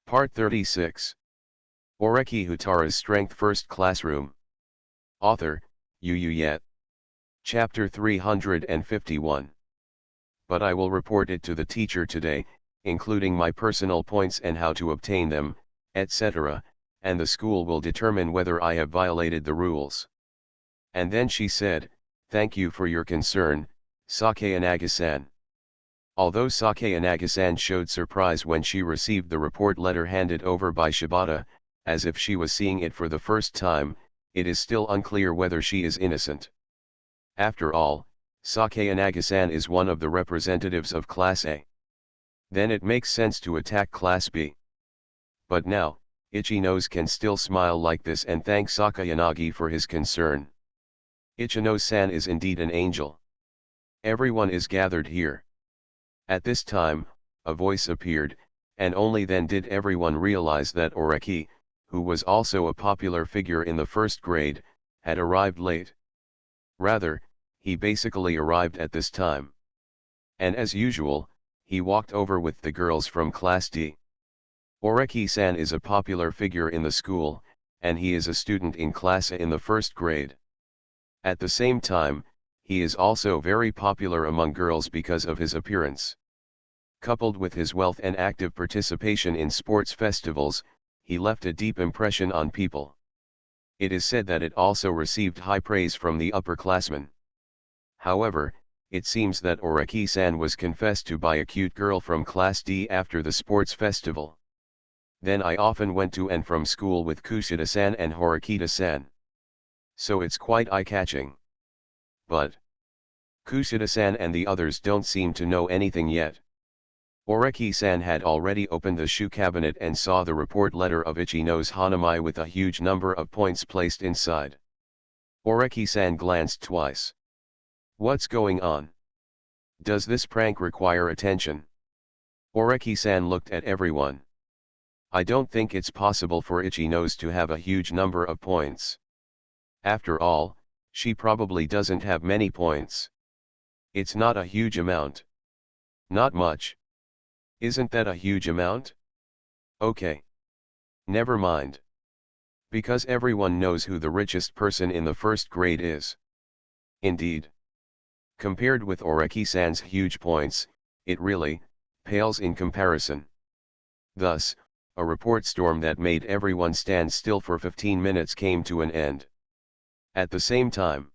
Part 36. Oreki Houtarou's Strength First Classroom. Author, Yu Yet. Chapter 351. But I will report it to the teacher today, including my personal points and how to obtain them, etc., and the school will determine whether I have violated the rules. And then she said, "Thank you for your concern, Sakayanagi-san." Although Sakayanagi-san showed surprise when she received the report letter handed over by Shibata, as if she was seeing it for the first time, it is still unclear whether she is innocent. After all, Sakayanagi-san is one of the representatives of Class A. Then it makes sense to attack Class B. But now, Ichino can still smile like this and thank Sakayanagi for his concern. Ichino-san is indeed an angel. Everyone is gathered here. At this time, a voice appeared, and only then did everyone realize that Oreki, who was also a popular figure in the first grade, had arrived late. Rather, he basically arrived at this time. And as usual, he walked over with the girls from Class D. Oreki-san is a popular figure in the school, and he is a student in Class A in the first grade. At the same time, he is also very popular among girls because of his appearance. Coupled with his wealth and active participation in sports festivals, he left a deep impression on people. It is said that it also received high praise from the upperclassmen. However, it seems that Oreki-san was confessed to by a cute girl from Class D after the sports festival. Then I often went to and from school with Kushida-san and Horikita-san. So it's quite eye-catching. But Kushida-san and the others don't seem to know anything yet. Oreki-san had already opened the shoe cabinet and saw the report letter of Ichino's Hanamai with a huge number of points placed inside. Oreki-san glanced twice. What's going on? Does this prank require attention? Oreki-san looked at everyone. I don't think it's possible for Ichino's to have a huge number of points. After all, she probably doesn't have many points. It's not a huge amount. Not much. Isn't that a huge amount? Okay. Never mind. Because everyone knows who the richest person in the first grade is. Indeed. Compared with Oreki-san's huge points, it really pales in comparison. Thus, a report storm that made everyone stand still for 15 minutes came to an end. At the same time,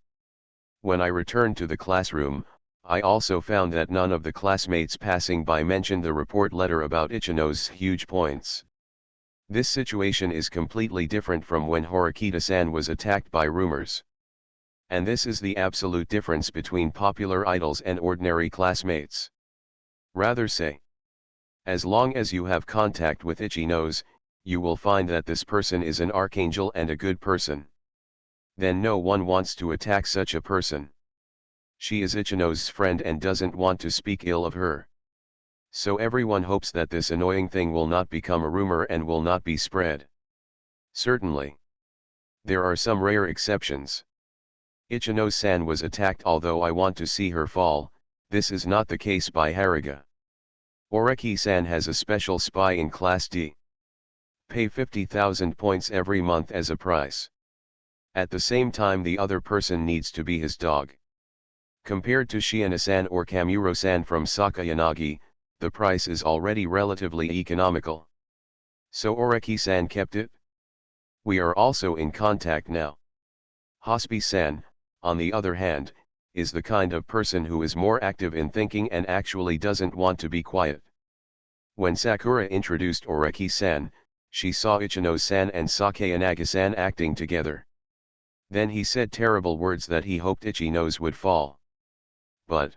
when I returned to the classroom, I also found that none of the classmates passing by mentioned the report letter about Ichino's huge points. This situation is completely different from when Horikita-san was attacked by rumors. And this is the absolute difference between popular idols and ordinary classmates. Rather say, as long as you have contact with Ichino's, you will find that this person is an archangel and a good person. Then no one wants to attack such a person. She is Ichino's friend and doesn't want to speak ill of her. So everyone hopes that this annoying thing will not become a rumor and will not be spread. Certainly. There are some rare exceptions. Ichino-san was attacked, although I want to see her fall. This is not the case by Haraga. Oreki-san has a special spy in Class D. Pay 50,000 points every month as a price. At the same time, the other person needs to be his dog. Compared to Shiina-san or Kamuro-san from Sakayanagi, the price is already relatively economical. So Oreki-san kept it? We are also in contact now. Hospi-san, on the other hand, is the kind of person who is more active in thinking and actually doesn't want to be quiet. When Sakura introduced Oreki-san, she saw Ichino-san and Sakayanagi-san acting together. Then he said terrible words that he hoped Ichino's would fall. But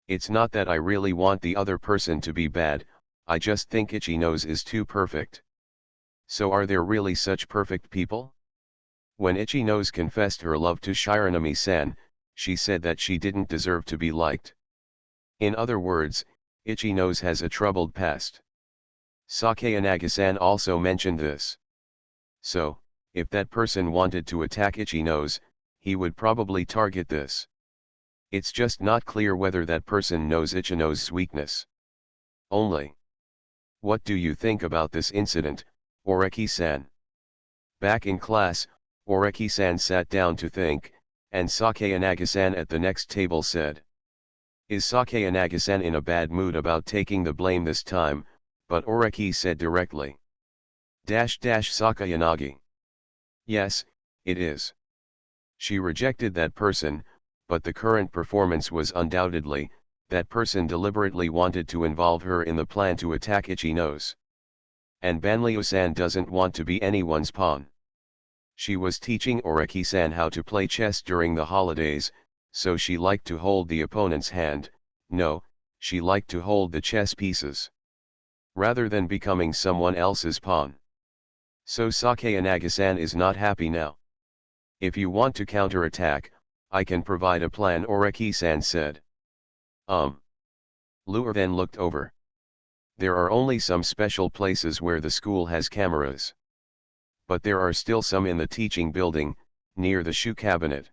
it's not that I really want the other person to be bad, I just think Ichino's is too perfect. So are there really such perfect people? When Ichino's confessed her love to Shiranami-san, she said that she didn't deserve to be liked. In other words, Ichino's has a troubled past. Sakayanagi-san also mentioned this. So, if that person wanted to attack Ichino's, he would probably target this. It's just not clear whether that person knows Ichino's weakness. Only. What do you think about this incident, Oreki-san? Back in class, Oreki-san sat down to think, and Sakayanagi-san at the next table said. Is Sakayanagi-san in a bad mood about taking the blame this time? But Oreki said directly. Sakayanagi. Yes, it is. She rejected that person, but the current performance was undoubtedly, that person deliberately wanted to involve her in the plan to attack Ichino's. And Banlieue-san doesn't want to be anyone's pawn. She was teaching Oreki-san how to play chess during the holidays, so she liked to hold the opponent's hand. No, she liked to hold the chess pieces, rather than becoming someone else's pawn. So Sakayanagi-san is not happy now. If you want to counterattack, I can provide a plan, Oreki-san said. Luer then looked over. There are only some special places where the school has cameras. But there are still some in the teaching building, near the shoe cabinet.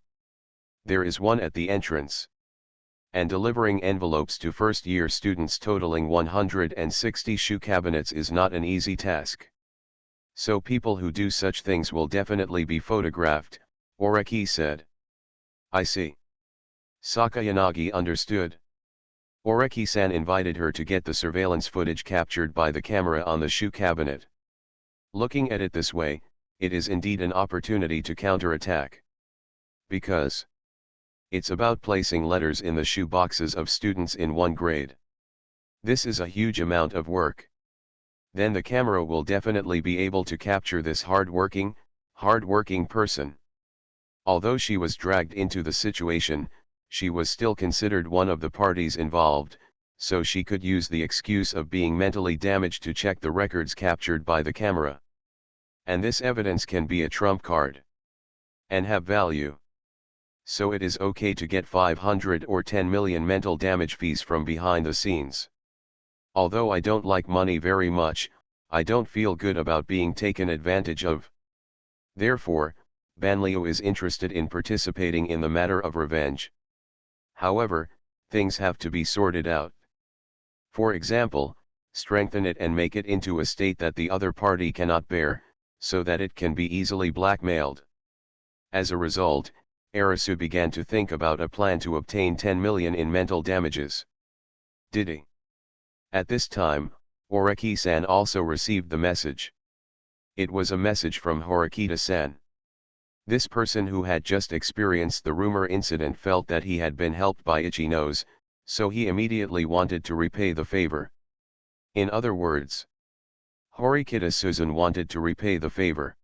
There is one at the entrance. And delivering envelopes to first-year students totaling 160 shoe cabinets is not an easy task. So people who do such things will definitely be photographed, Oreki said. I see. Sakayanagi understood. Oreki-san invited her to get the surveillance footage captured by the camera on the shoe cabinet. Looking at it this way, it is indeed an opportunity to counterattack. Because it's about placing letters in the shoe boxes of students in one grade. This is a huge amount of work. Then the camera will definitely be able to capture this hard-working person. Although she was dragged into the situation, she was still considered one of the parties involved, so she could use the excuse of being mentally damaged to check the records captured by the camera. And this evidence can be a trump card. And have value. So it is okay to get 500 or 10 million mental damage fees from behind the scenes. Although I don't like money very much, I don't feel good about being taken advantage of. Therefore, Banlieue is interested in participating in the matter of revenge. However, things have to be sorted out. For example, strengthen it and make it into a state that the other party cannot bear, so that it can be easily blackmailed. As a result, Arisu began to think about a plan to obtain 10 million in mental damages. Did he? At this time, Oreki-san also received the message. It was a message from Horikita-san. This person who had just experienced the rumor incident felt that he had been helped by Ichino's, so he immediately wanted to repay the favor. In other words, Horikita Susan wanted to repay the favor.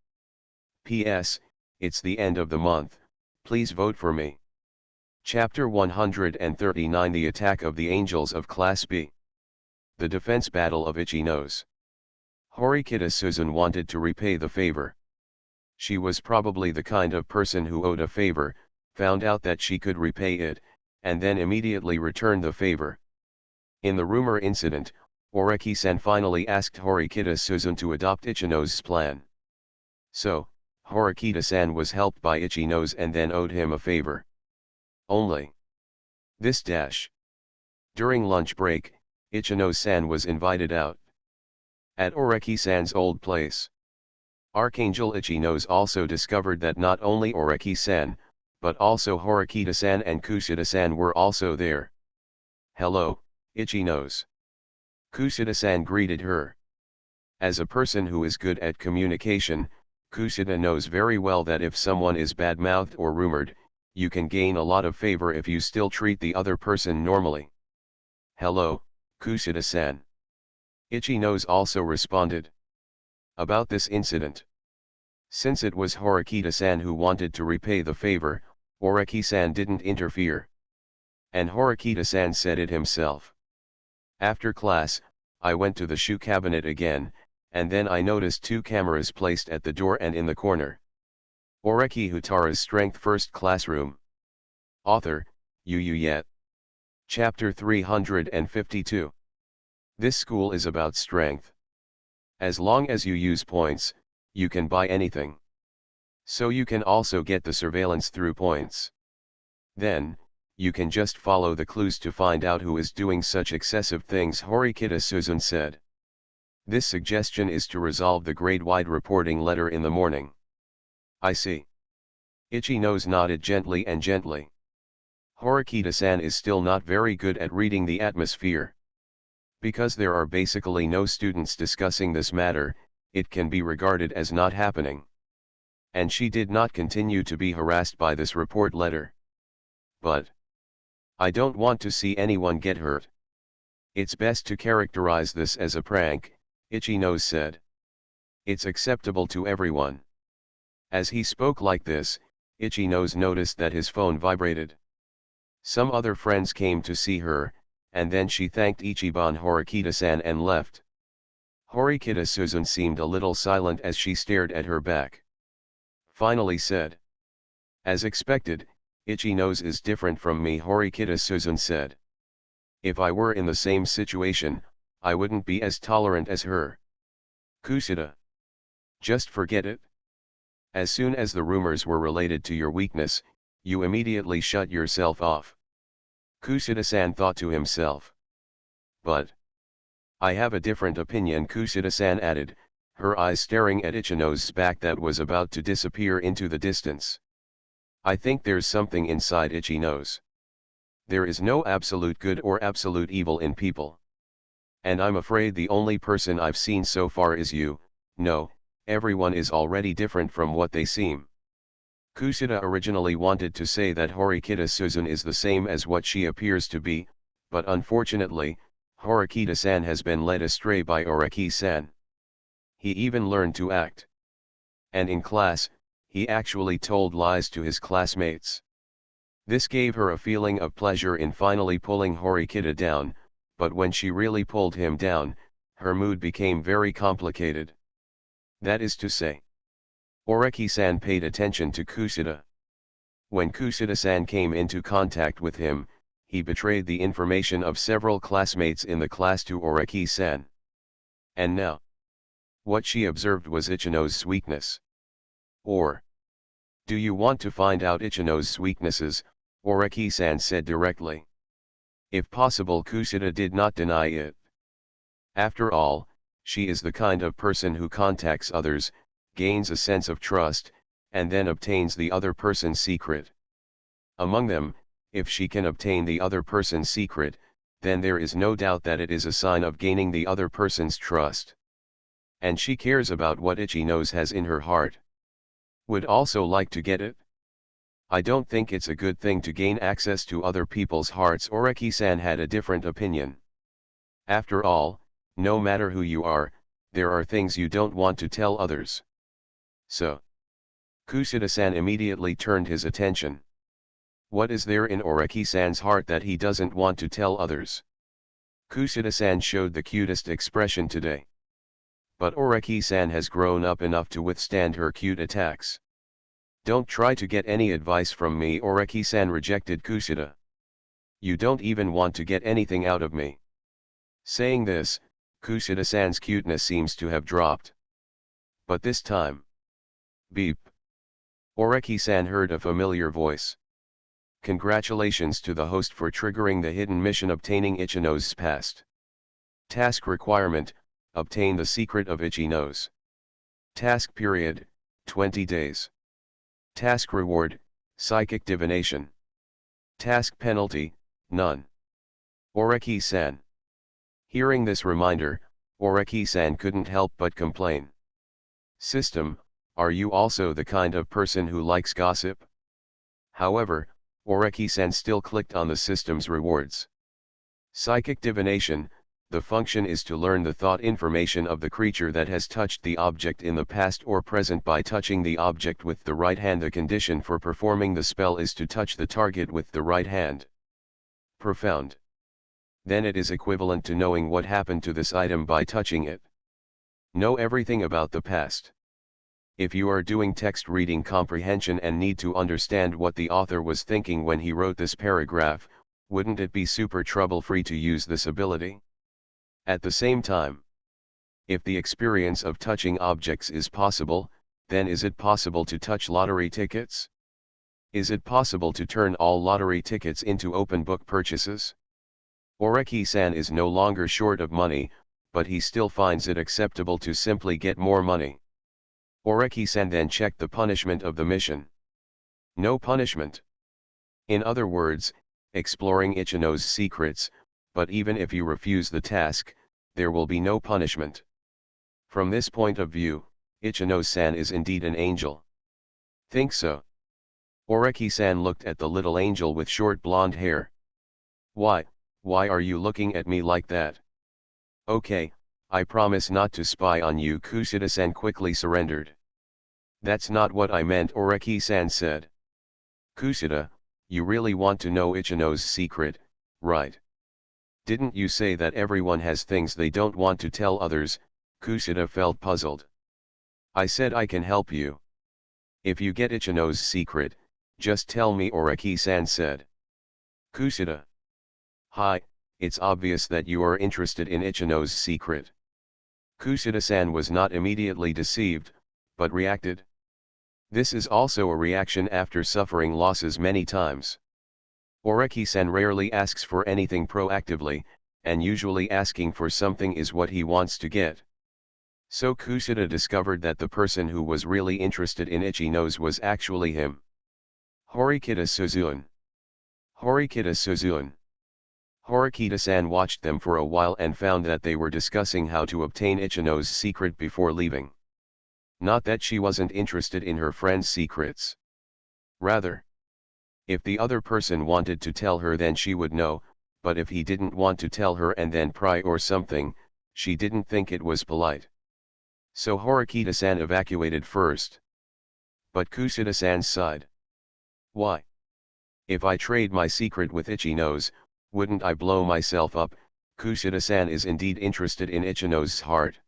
P.S. It's the end of the month, please vote for me. Chapter 139 The Attack of the Angels of Class B. The Defense Battle of Ichino's. Horikita Susan wanted to repay the favor. She was probably the kind of person who owed a favor, found out that she could repay it, and then immediately returned the favor. In the rumor incident, Oreki-san finally asked Horikita Susan to adopt Ichino's plan. So, Horikita-san was helped by Ichino's and then owed him a favor. Only this dash. During lunch break, Ichino-san was invited out. At Oreki-san's old place. Archangel Ichino's also discovered that not only Oreki-san, but also Horikita-san and Kushida-san were also there. Hello, Ichino's. Kushida-san greeted her. As a person who is good at communication, Kushida knows very well that if someone is bad-mouthed or rumored, you can gain a lot of favor if you still treat the other person normally. Hello, Kushida-san. Ichino's also responded. About this incident. Since it was Horikita-san who wanted to repay the favor, Oreki-san didn't interfere. And Horikita-san said it himself. After class, I went to the shoe cabinet again, and then I noticed 2 cameras placed at the door and in the corner. Oreki Houtarou's Strength First Classroom. Author, Yet. Chapter 352. This school is about strength. As long as you use points, you can buy anything. So you can also get the surveillance through points. Then, you can just follow the clues to find out who is doing such excessive things, Horikita Susan said. This suggestion is to resolve the grade-wide reporting letter in the morning. I see. Itchy Nose nodded gently and gently. Horikita-san is still not very good at reading the atmosphere. Because there are basically no students discussing this matter, it can be regarded as not happening. And she did not continue to be harassed by this report letter. But I don't want to see anyone get hurt. It's best to characterize this as a prank, Itchy Nose said. It's acceptable to everyone. As he spoke like this, Itchy Nose noticed that his phone vibrated. Some other friends came to see her, and then she thanked Ichiban Horikita-san and left. Horikita-Suzun seemed a little silent as she stared at her back. Finally said. As expected, Itchy Nose is different from me, Horikita-Suzun said. If I were in the same situation, I wouldn't be as tolerant as her. Kushida. Just forget it. As soon as the rumors were related to your weakness, you immediately shut yourself off. Kushida-san thought to himself. But I have a different opinion, Kushida-san added, her eyes staring at Ichino's back that was about to disappear into the distance. I think there's something inside Itchy Nose. There is no absolute good or absolute evil in people. And I'm afraid the only person I've seen so far is you. No, everyone is already different from what they seem. Kushida originally wanted to say that Horikita-Suzun is the same as what she appears to be, but unfortunately, Horikita-san has been led astray by Oreki-san. He even learned to act. And in class, he actually told lies to his classmates. This gave her a feeling of pleasure in finally pulling Horikita down, but when she really pulled him down, her mood became very complicated. That is to say, Oreki-san paid attention to Kushida. When Kushida-san came into contact with him, he betrayed the information of several classmates in the class to Oreki-san. And now, what she observed was Ichino's weakness. Or, do you want to find out Ichino's weaknesses? Oreki-san said directly. If possible, Kushida did not deny it. After all, she is the kind of person who contacts others, gains a sense of trust, and then obtains the other person's secret. Among them, if she can obtain the other person's secret, then there is no doubt that it is a sign of gaining the other person's trust. And she cares about what Itchy Nose has in her heart. Would also like to get it? I don't think it's a good thing to gain access to other people's hearts. Oreki-san had a different opinion. After all, no matter who you are, there are things you don't want to tell others. So, Kushida-san immediately turned his attention. What is there in Oreki-san's heart that he doesn't want to tell others? Kushida-san showed the cutest expression today. But Oreki-san has grown up enough to withstand her cute attacks. Don't try to get any advice from me, Oreki-san rejected Kushida. You don't even want to get anything out of me. Saying this, Kushida-san's cuteness seems to have dropped. But this time. Beep. Oreki-san heard a familiar voice. Congratulations to the host for triggering the hidden mission obtaining Itchy Nose's past. Task requirement, obtain the secret of Itchy Nose. Task period, 20 days. Task reward, psychic divination. Task penalty, none. Oreki-san. Hearing this reminder, Oreki-san couldn't help but complain. System, are you also the kind of person who likes gossip? However, Oreki-san still clicked on the system's rewards. Psychic divination, the function is to learn the thought information of the creature that has touched the object in the past or present by touching the object with the right hand. The condition for performing the spell is to touch the target with the right hand. Profound. Then it is equivalent to knowing what happened to this item by touching it. Know everything about the past. If you are doing text reading comprehension and need to understand what the author was thinking when he wrote this paragraph, wouldn't it be super trouble-free to use this ability? At the same time, if the experience of touching objects is possible, then is it possible to touch lottery tickets? Is it possible to turn all lottery tickets into open book purchases? Oreki-san is no longer short of money, but he still finds it acceptable to simply get more money. Oreki-san then checked the punishment of the mission. No punishment. In other words, exploring Ichino's secrets, but even if you refuse the task, there will be no punishment. From this point of view, Ichino-san is indeed an angel. Think so? Oreki-san looked at the little angel with short blonde hair. Why are you looking at me like that? Okay, I promise not to spy on you, Kushida-san quickly surrendered. That's not what I meant, Oreki-san said. Kushida, you really want to know Ichino's secret, right? Didn't you say that everyone has things they don't want to tell others? Kushida felt puzzled. I said I can help you. If you get Ichino's secret, just tell me, Oreki-san said. Kushida. Hi, it's obvious that you are interested in Ichino's secret. Kushida-san was not immediately deceived, but reacted. This is also a reaction after suffering losses many times. Oreki-san rarely asks for anything proactively, and usually asking for something is what he wants to get. So Kushida discovered that the person who was really interested in Ichino's was actually him. Horikita Suzune. Horikita Suzune. Horikita-san watched them for a while and found that they were discussing how to obtain Ichino's secret before leaving. Not that she wasn't interested in her friend's secrets. Rather, if the other person wanted to tell her, then she would know, but if he didn't want to tell her and then pry or something, she didn't think it was polite. So Horikita-san evacuated first. But Kushida-san sighed. Why? If I trade my secret with Ichino's, wouldn't I blow myself up? Kushida-san is indeed interested in Ichino's heart.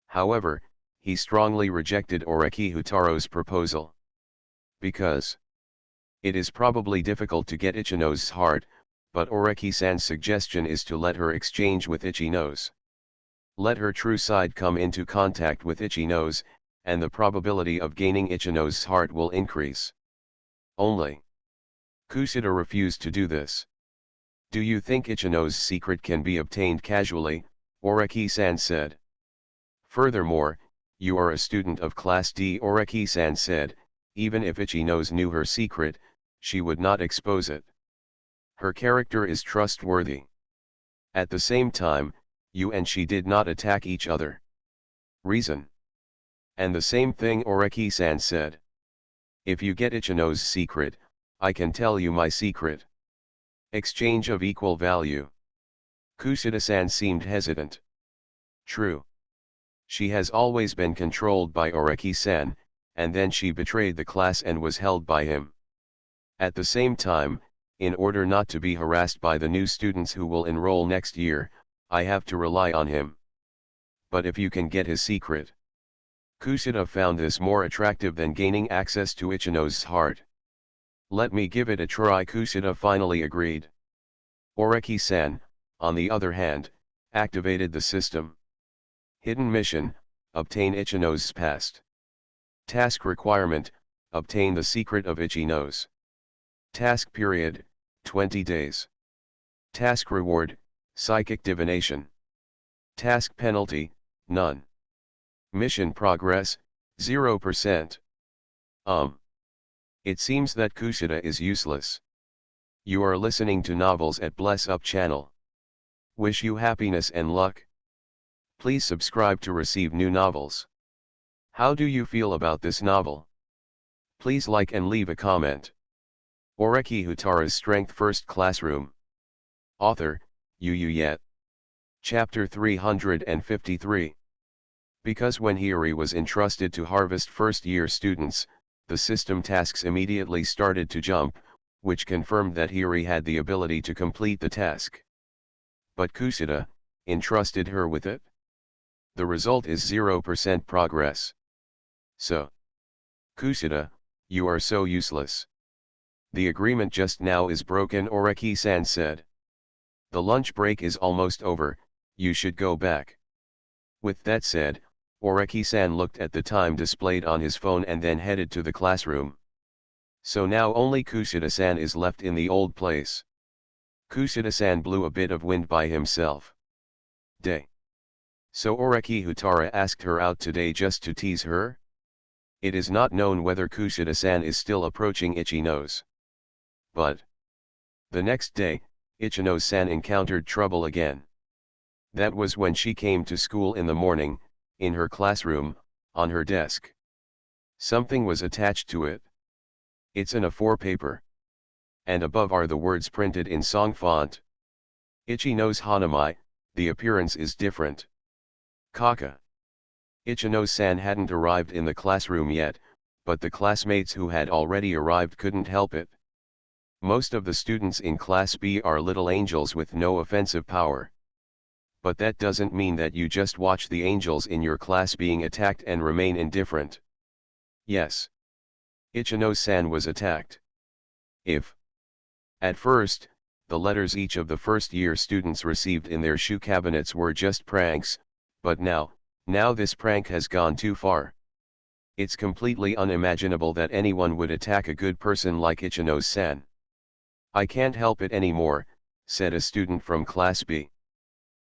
However, he strongly rejected Oreki Houtarou's proposal. Because it is probably difficult to get Ichino's heart, but Oreki-san's suggestion is to let her exchange with Ichino's. Let her true side come into contact with Ichino's, and the probability of gaining Ichino's heart will increase. Only Kushida refused to do this. Do you think Ichino's secret can be obtained casually? Oreki-san said. Furthermore, you are a student of Class D, Oreki-san said. Even if Ichino's knew her secret, she would not expose it. Her character is trustworthy. At the same time, you and she did not attack each other. Reason. And the same thing, Oreki-san said. If you get Ichino's secret, I can tell you my secret. Exchange of equal value. Kushida-san seemed hesitant. True. She has always been controlled by Oreki-san, and then she betrayed the class and was held by him. At the same time, in order not to be harassed by the new students who will enroll next year, I have to rely on him. But if you can get his secret. Kushida found this more attractive than gaining access to Ichino's heart. Let me give it a try, Kushida finally agreed. Oreki-san, on the other hand, activated the system. Hidden mission, obtain Ichino's past. Task requirement, obtain the secret of Ichino's. Task period, 20 days. Task reward, psychic divination. Task penalty, none. Mission progress, 0%. It seems that Kushida is useless. You are listening to novels at Bless Up channel. Wish you happiness and luck. Please subscribe to receive new novels. How do you feel about this novel? Please like and leave a comment. Oreki Houtarou's Strength First Classroom. Author, Yu Yet. Chapter 353. Because when Hiyori was entrusted to harvest first-year students, the system tasks immediately started to jump, which confirmed that Hiyori had the ability to complete the task. But Kushida entrusted her with it. The result is 0% progress. So, Kushida, you are so useless. The agreement just now is broken, Oreki-san said. The lunch break is almost over, you should go back. With that said, Oreki-san looked at the time displayed on his phone and then headed to the classroom. So now only Kushida-san is left in the old place. Kushida-san blew a bit of wind by himself. Day. So Oreki Houtarou asked her out today just to tease her? It is not known whether Kushida-san is still approaching Ichino's. But the next day, Ichino-san encountered trouble again. That was when she came to school in the morning, in her classroom, on her desk. Something was attached to it. It's an A4 paper. And above are the words printed in song font. Ichino's Hanamai, the appearance is different. Kaka. Ichino-san hadn't arrived in the classroom yet, but the classmates who had already arrived couldn't help it. Most of the students in Class B are little angels with no offensive power. But that doesn't mean that you just watch the angels in your class being attacked and remain indifferent. Yes. Ichino-san was attacked. At first, the letters each of the first-year students received in their shoe cabinets were just pranks, but now this prank has gone too far. It's completely unimaginable that anyone would attack a good person like Ichino-san. I can't help it anymore, said a student from Class B.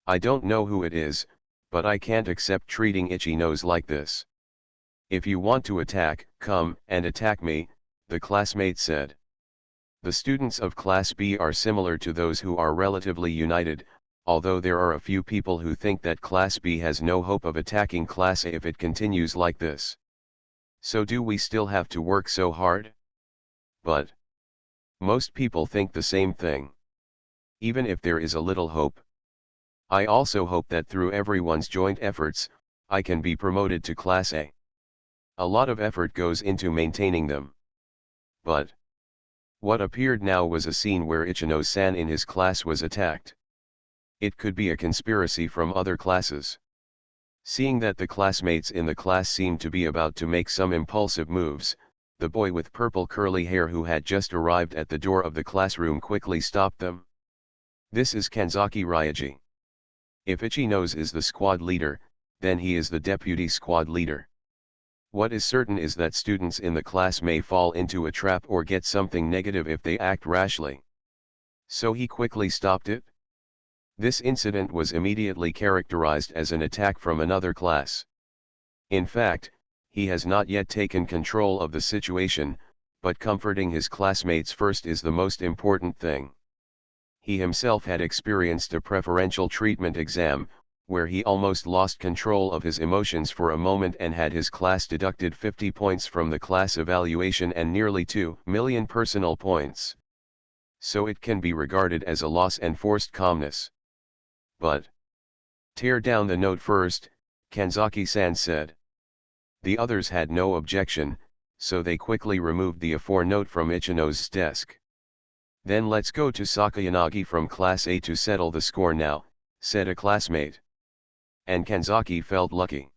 I don't know who it is, but I can't accept treating Ichinos like this. If you want to attack, come and attack me, the classmate said. The students of Class B are similar to those who are relatively united, although there are a few people who think that Class B has no hope of attacking Class A if it continues like this. So do we still have to work so hard? But most people think the same thing. Even if there is a little hope. I also hope that through everyone's joint efforts, I can be promoted to Class A. A lot of effort goes into maintaining them. But what appeared now was a scene where Ichino-san in his class was attacked. It could be a conspiracy from other classes. Seeing that the classmates in the class seemed to be about to make some impulsive moves, the boy with purple curly hair who had just arrived at the door of the classroom quickly stopped them. This is Kanzaki Ryaji. If Ichino's is the squad leader, then he is the deputy squad leader. What is certain is that students in the class may fall into a trap or get something negative if they act rashly. So he quickly stopped it. This incident was immediately characterized as an attack from another class. In fact, he has not yet taken control of the situation, but comforting his classmates first is the most important thing. He himself had experienced a preferential treatment exam, where he almost lost control of his emotions for a moment and had his class deducted 50 points from the class evaluation and nearly 2 million personal points. So it can be regarded as a loss and forced calmness. But tear down the note first, Kanzaki-san said. The others had no objection, so they quickly removed the A4 note from Ichino's desk. Then let's go to Sakayanagi from Class A to settle the score now, said a classmate. And Kanzaki felt lucky.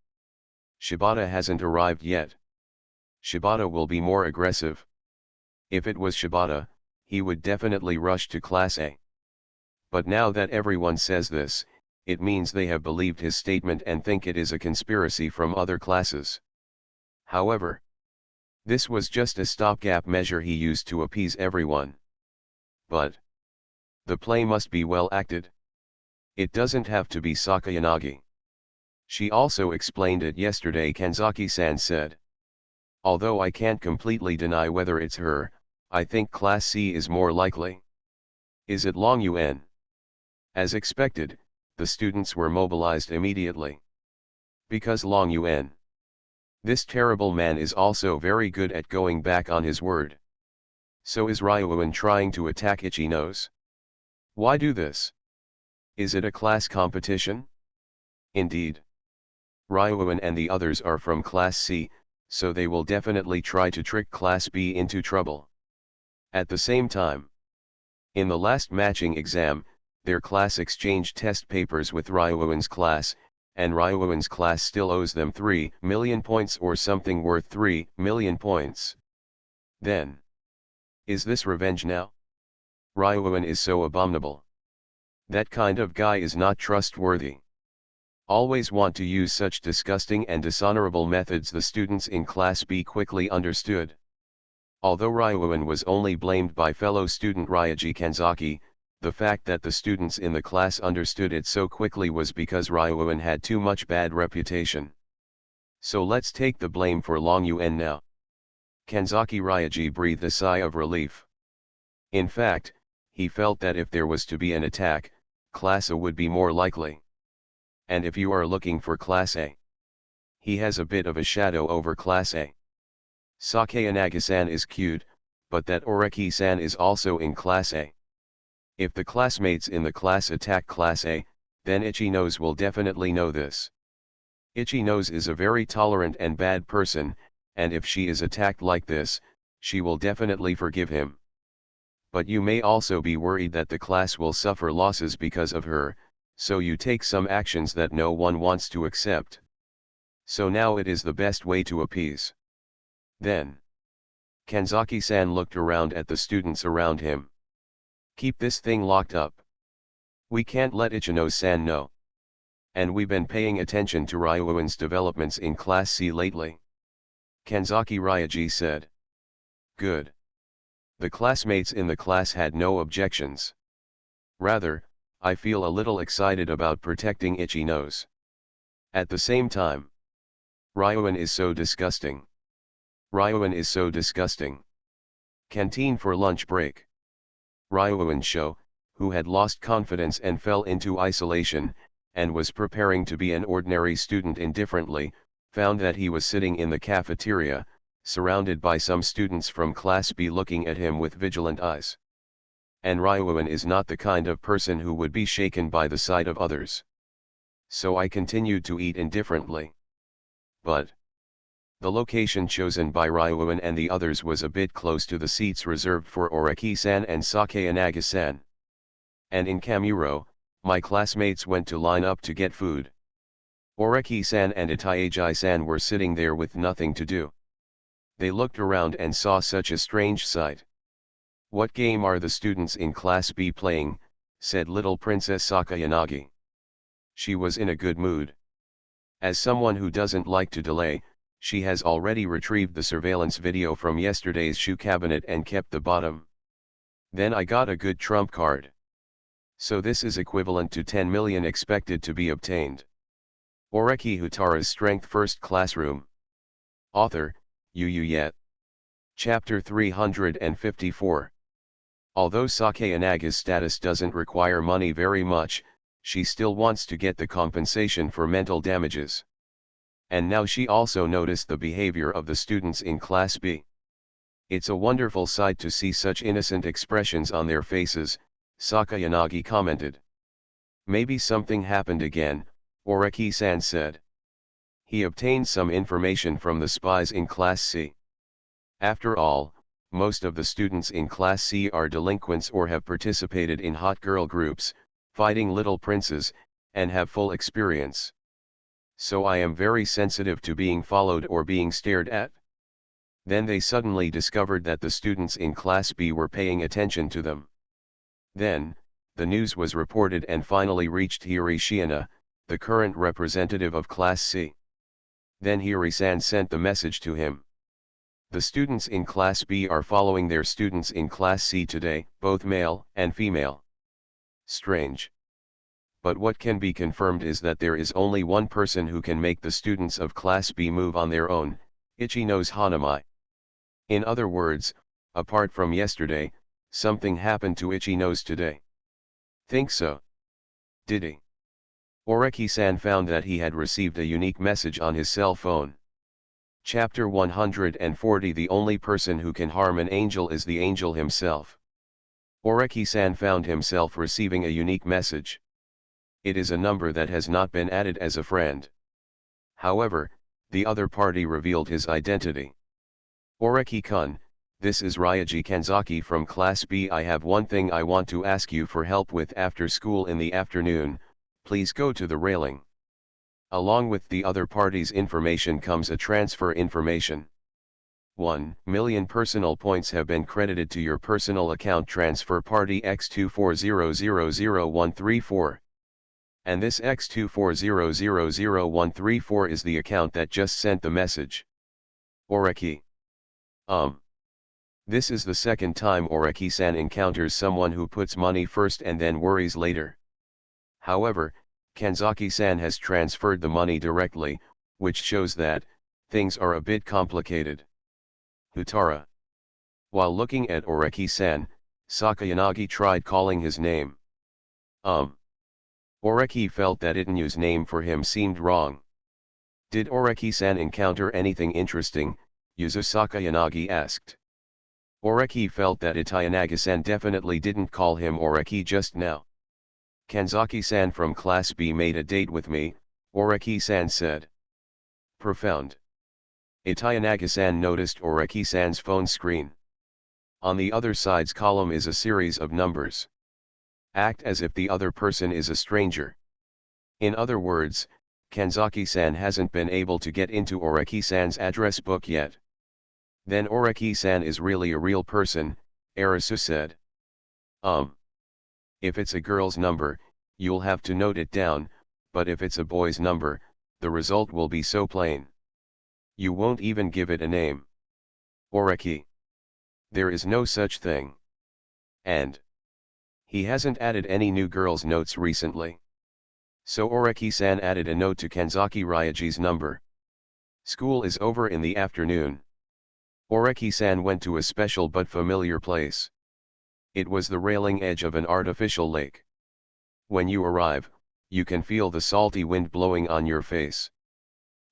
Shibata hasn't arrived yet. Shibata will be more aggressive. If it was Shibata, he would definitely rush to Class A. But now that everyone says this, it means they have believed his statement and think it is a conspiracy from other classes. However, this was just a stopgap measure he used to appease everyone. But the play must be well acted. It doesn't have to be Sakayanagi. She also explained it yesterday, Kanzaki-san said. Although I can't completely deny whether it's her, I think Class C is more likely. Is it Long Yuan? As expected, the students were mobilized immediately. Because Long Yuan. This terrible man is also very good at going back on his word. So is Ryuan trying to attack Ichino's? Why do this? Is it a class competition? Indeed. Ryuan and the others are from Class C, so they will definitely try to trick Class B into trouble. At the same time, in the last matching exam, their class exchanged test papers with Ryuan's class, and Ryuan's class still owes them 3 million points or something worth 3 million points. Then, is this revenge now? Ryuan is so abominable. That kind of guy is not trustworthy. Always want to use such disgusting and dishonorable methods, the students in Class B quickly understood. Although Ryuan was only blamed by fellow student Ryaji Kanzaki, The fact that the students in the class understood it so quickly was because Ryuan had too much bad reputation. So let's take the blame for Long Yuan now. Kanzaki Ryaji breathed a sigh of relief. In fact, he felt that if there was to be an attack, Class A would be more likely. And if you are looking for Class A, he has a bit of a shadow over Class A. Sakayanagi-san is cute, but that Oreki-san is also in Class A. If the classmates in the class attack Class A, then Ichi-nose will definitely know this. Ichi-nose is a very tolerant and bad person, and if she is attacked like this, she will definitely forgive him. But you may also be worried that the class will suffer losses because of her, so you take some actions that no one wants to accept. So now it is the best way to appease. Then Kanzaki-san looked around at the students around him. Keep this thing locked up. We can't let Ichino-san know. And we've been paying attention to Ryuan's developments in Class C lately. Kanzaki Ryaji said. Good. The classmates in the class had no objections. Rather, I feel a little excited about protecting Ichi-nose. At the same time, Ryuan is so disgusting. Ryuan is so disgusting. Canteen for lunch break. Ryuan Sho, who had lost confidence and fell into isolation, and was preparing to be an ordinary student indifferently, found that he was sitting in the cafeteria, surrounded by some students from Class B looking at him with vigilant eyes. And Ryuan is not the kind of person who would be shaken by the sight of others. So I continued to eat indifferently. But the location chosen by Ryuan and the others was a bit close to the seats reserved for Oreki-san and Sakayanagi-san. And in Kamuro, my classmates went to line up to get food. Oreki-san and Itaiji-san were sitting there with nothing to do. They looked around and saw such a strange sight. What game are the students in Class B playing? Said little Princess Sakayanagi. She was in a good mood. As someone who doesn't like to delay, she has already retrieved the surveillance video from yesterday's shoe cabinet and kept the bottom. Then I got a good trump card. So this is equivalent to 10 million expected to be obtained. Oreki Houtarou's Strength First Classroom. Author, Yu Yet. Chapter 354. Although Sakayanaga's status doesn't require money very much, she still wants to get the compensation for mental damages. And now she also noticed the behavior of the students in Class B. It's a wonderful sight to see such innocent expressions on their faces, Sakayanagi commented. Maybe something happened again, Oreki-san said. He obtained some information from the spies in Class C. After all, most of the students in Class C are delinquents or have participated in hot girl groups, fighting little princes, and have full experience. So I am very sensitive to being followed or being stared at. Then they suddenly discovered that the students in Class B were paying attention to them. Then, the news was reported and finally reached Hiri Shiina, the current representative of Class C. Then Hiri-san sent the message to him. The students in Class B are following their students in Class C today, both male and female. Strange. But what can be confirmed is that there is only one person who can make the students of Class B move on their own, Ichi-nose Hanamai. In other words, apart from yesterday, something happened to Ichi-nose today. Think so? Did he? Oreki-san found that he had received a unique message on his cell phone. Chapter 140. The only person who can harm an angel is the angel himself. Oreki-san found himself receiving a unique message. It is a number that has not been added as a friend. However, the other party revealed his identity. Oreki-kun, this is Ryaji Kanzaki from Class B. I have one thing I want to ask you for help with after school in the afternoon, please go to the railing. Along with the other party's information comes a transfer information. 1 million personal points have been credited to your personal account transfer party X240000134. And this X240000134 is the account that just sent the message. Oreki. This is the second time Oreki-san encounters someone who puts money first and then worries later. However, Kanzaki-san has transferred the money directly, which shows that things are a bit complicated. Houtarou. While looking at Oreki-san, Sakayanagi tried calling his name. Oreki felt that Itanu's name for him seemed wrong. Did Oreki-san encounter anything interesting? Yuzo Sakayanagi asked. Oreki felt that Itayanagi-san definitely didn't call him Oreki just now. Kanzaki-san from Class B made a date with me, Oreki-san said. Profound. Itayanagi-san noticed Oreki-san's phone screen. On the other side's column is a series of numbers. Act as if the other person is a stranger. In other words, Kanzaki-san hasn't been able to get into Oreki-san's address book yet. Then Oreki-san is really a real person, Arisu said. If it's a girl's number, you'll have to note it down, but if it's a boy's number, the result will be so plain. You won't even give it a name. Oreki. There is no such thing. And he hasn't added any new girls' notes recently. So Oreki-san added a note to Kanzaki Ryaji's number. School is over in the afternoon. Oreki-san went to a special but familiar place. It was the railing edge of an artificial lake. When you arrive, you can feel the salty wind blowing on your face.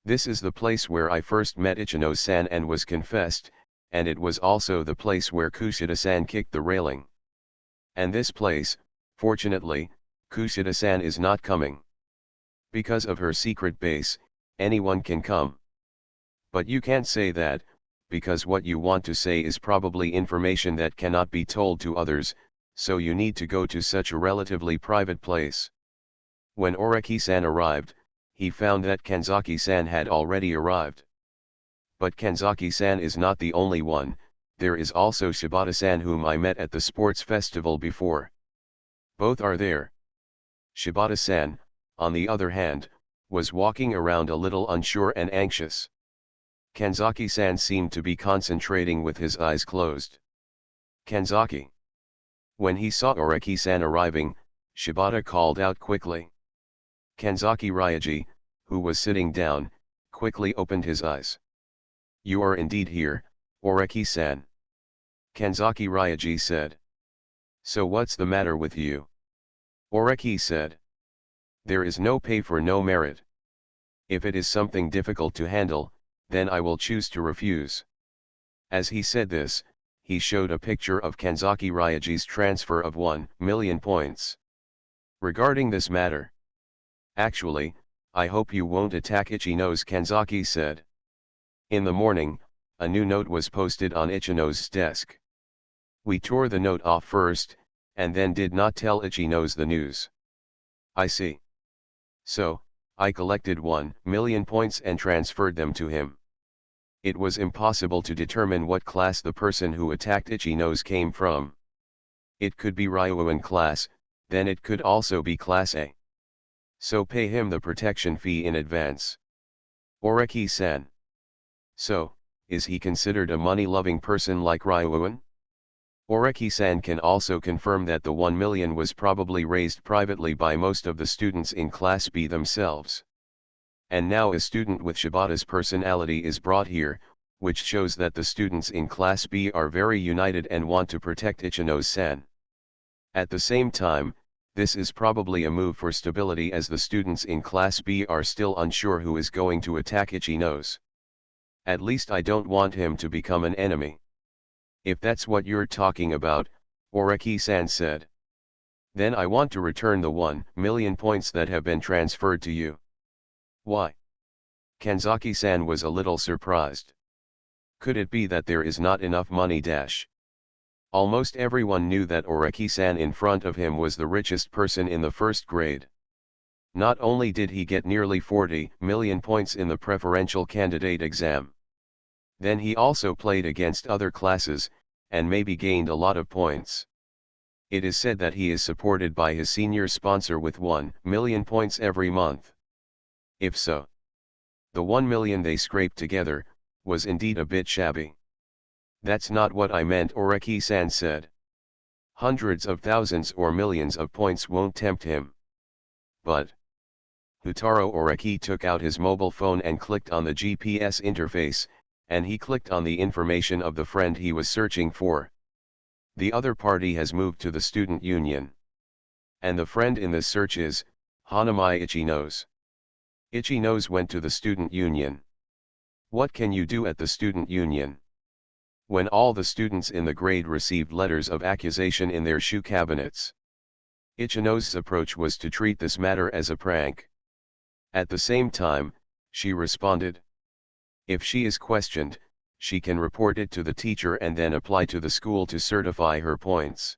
This is the place where I first met Ichino-san and was confessed, and it was also the place where Kushida-san kicked the railing. And this place, fortunately, Kushida-san is not coming. Because of her secret base, anyone can come. But you can't say that, because what you want to say is probably information that cannot be told to others, so you need to go to such a relatively private place. When Oreki-san arrived, he found that Kanzaki-san had already arrived. But Kanzaki-san is not the only one, there is also Shibata-san whom I met at the sports festival before. Both are there. Shibata-san, on the other hand, was walking around a little unsure and anxious. Kanzaki-san seemed to be concentrating with his eyes closed. Kanzaki. When he saw Oreki-san arriving, Shibata called out quickly. Kanzaki Ryaji, who was sitting down, quickly opened his eyes. You are indeed here, Oreki-san. Kanzaki Ryaji said. So what's the matter with you? Oreki said. There is no pay for no merit. If it is something difficult to handle, then I will choose to refuse. As he said this, he showed a picture of Kanzaki Ryaji's transfer of 1 million points. Regarding this matter. Actually, I hope you won't attack Ichino's, Kanzaki said. In the morning, a new note was posted on Ichino's desk. We tore the note off first, and then did not tell Ichino's the news. I see. So, I collected 1 million points and transferred them to him. It was impossible to determine what class the person who attacked Ichino's came from. It could be Ryuan class, then it could also be class A. So pay him the protection fee in advance. Oreki-san. So, is he considered a money-loving person like Ryuan? Oreki-san can also confirm that the 1 million was probably raised privately by most of the students in Class B themselves. And now a student with Shibata's personality is brought here, which shows that the students in Class B are very united and want to protect Ichino-san. At the same time, this is probably a move for stability as the students in Class B are still unsure who is going to attack Ichino's. At least I don't want him to become an enemy. If that's what you're talking about, Oreki-san said. Then I want to return the 1 million points that have been transferred to you. Why? Kanzaki-san was a little surprised. Could it be that there is not enough money? Almost everyone knew that Oreki-san in front of him was the richest person in the first grade. Not only did he get nearly 40 million points in the preferential candidate exam. Then he also played against other classes, and maybe gained a lot of points. It is said that he is supported by his senior sponsor with 1 million points every month. If so, the 1 million they scraped together was indeed a bit shabby. That's not what I meant, Oreki-san said. Hundreds of thousands or millions of points won't tempt him. But Houtarou Oreki took out his mobile phone and clicked on the GPS interface, and he clicked on the information of the friend he was searching for. The other party has moved to the student union. And the friend in this search is Hanami Ichinos. Ichinos went to the student union. What can you do at the student union? When all the students in the grade received letters of accusation in their shoe cabinets. Ichinos' approach was to treat this matter as a prank. At the same time, she responded. If she is questioned, she can report it to the teacher and then apply to the school to certify her points,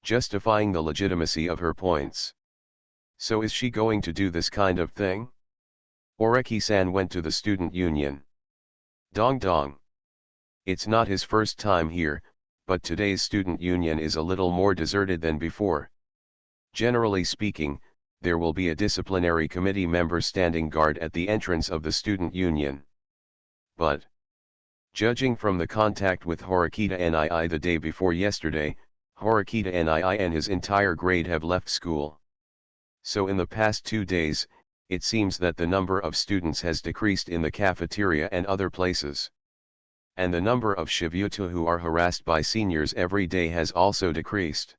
justifying the legitimacy of her points. So is she going to do this kind of thing? Oreki-san went to the student union. Dong dong. It's not his first time here, but today's student union is a little more deserted than before. Generally speaking, there will be a disciplinary committee member standing guard at the entrance of the student union. But, judging from the contact with Horikita Nii the day before yesterday, Horikita Nii and his entire grade have left school. So in the past 2 days, it seems that the number of students has decreased in the cafeteria and other places. And the number of Shivyuta who are harassed by seniors every day has also decreased.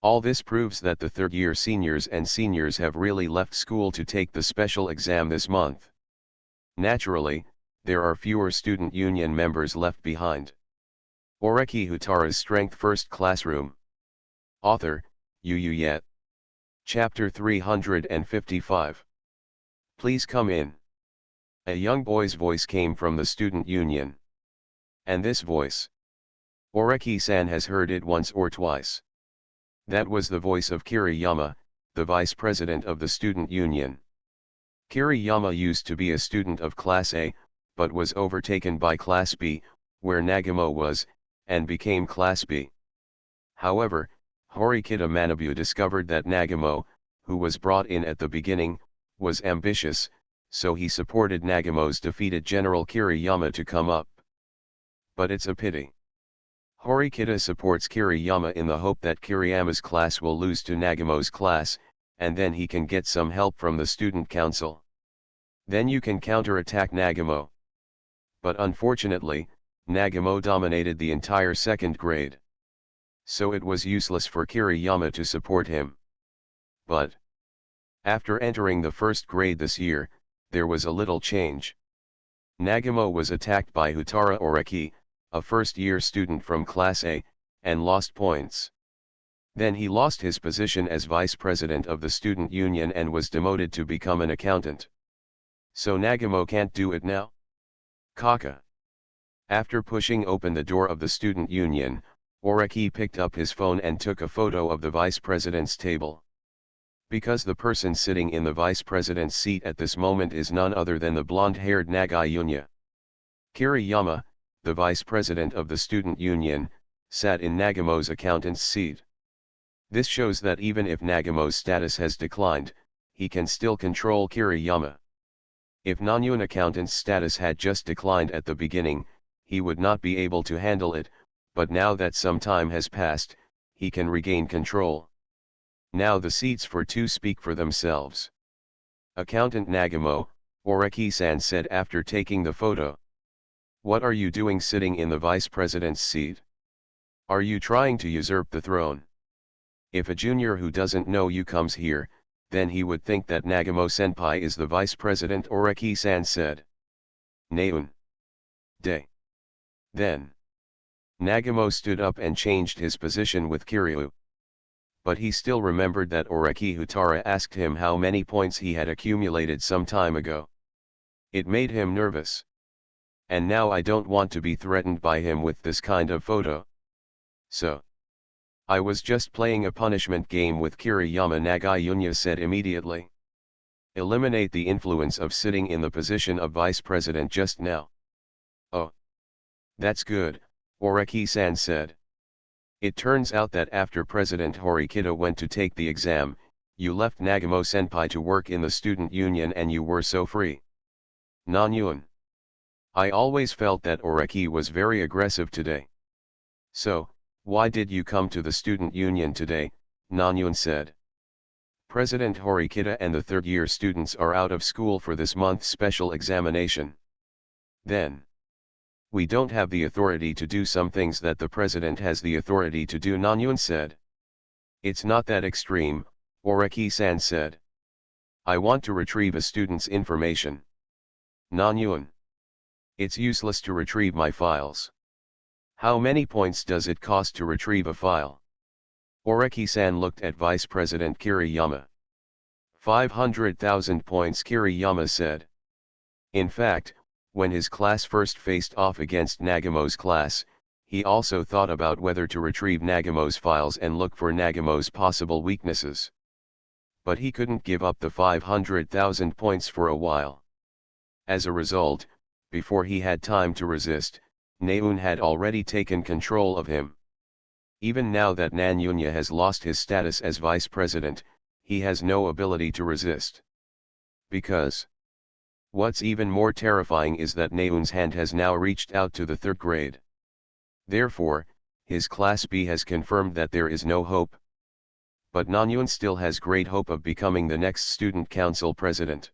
All this proves that the third-year seniors and seniors have really left school to take the special exam this month. Naturally, there are fewer student union members left behind. Oreki Houtarou's Strength First Classroom. Author, Yet. Chapter 355. Please come in. A young boy's voice came from the student union. And this voice, Oreki-san has heard it once or twice. That was the voice of Kiriyama, the vice president of the student union. Kiriyama used to be a student of Class A, but was overtaken by Class B, where Nagamo was, and became Class B. However, Horikita Manabu discovered that Nagamo, who was brought in at the beginning, was ambitious, so he supported Nagamo's defeated General Kiriyama to come up. But it's a pity. Horikita supports Kiriyama in the hope that Kiriyama's class will lose to Nagamo's class, and then he can get some help from the student council. Then you can counterattack Nagamo. But unfortunately, Nagamo dominated the entire second grade. So it was useless for Kiriyama to support him. But after entering the first grade this year, there was a little change. Nagamo was attacked by Houtarou Oreki, a first-year student from Class A, and lost points. Then he lost his position as vice president of the student union and was demoted to become an accountant. So Nagamo can't do it now? Kaka. After pushing open the door of the student union, Oreki picked up his phone and took a photo of the vice president's table. Because the person sitting in the vice president's seat at this moment is none other than the blonde-haired Nagayunya. Kiriyama, the vice president of the student union, sat in Nagamo's accountant's seat. This shows that even if Nagamo's status has declined, he can still control Kiriyama. If Nanyun accountant's status had just declined at the beginning, he would not be able to handle it, but now that some time has passed, he can regain control. Now the seats for two speak for themselves. Accountant Nagamo, Oreki-san said after taking the photo. What are you doing sitting in the vice president's seat? Are you trying to usurp the throne? If a junior who doesn't know you comes here, then he would think that Nagamo-senpai is the vice president, Oreki-san said. Neun. Day. Then Nagamo stood up and changed his position with Kiryu. But he still remembered that Oreki Houtarou asked him how many points he had accumulated some time ago. It made him nervous. And now I don't want to be threatened by him with this kind of photo. So I was just playing a punishment game with Kiriyama, Nagayunya said immediately. Eliminate the influence of sitting in the position of vice president just now. Oh. That's good, Oreki-san said. It turns out that after President Horikita went to take the exam, you left Nagamo-senpai to work in the student union and you were so free. Nanyun. I always felt that Oreki was very aggressive today. So, why did you come to the student union today? Nanyun said. President Horikita and the third-year students are out of school for this month's special examination. Then, we don't have the authority to do some things that the president has the authority to do, Nanyun said. It's not that extreme, Oreki-san said. I want to retrieve a student's information. Nanyun. It's useless to retrieve my files. How many points does it cost to retrieve a file? Oreki-san looked at Vice President Kiriyama. 500,000 points, Kiriyama said. In fact, when his class first faced off against Nagamo's class, he also thought about whether to retrieve Nagamo's files and look for Nagamo's possible weaknesses. But he couldn't give up the 500,000 points for a while. As a result, before he had time to resist, Naeun had already taken control of him. Even now that Nanyunya has lost his status as vice president, he has no ability to resist. Because what's even more terrifying is that Naeun's hand has now reached out to the third grade. Therefore, his Class B has confirmed that there is no hope. But Nanyun still has great hope of becoming the next student council president.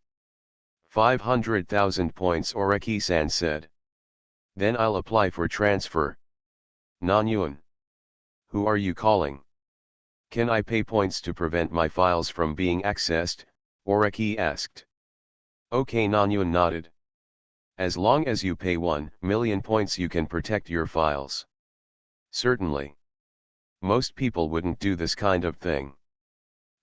500,000 points, Oreki-san said. Then I'll apply for transfer. Nanyun. Who are you calling? Can I pay points to prevent my files from being accessed? Oreki asked. Okay, Nanyun nodded. As long as you pay 1 million points you can protect your files. Certainly. Most people wouldn't do this kind of thing.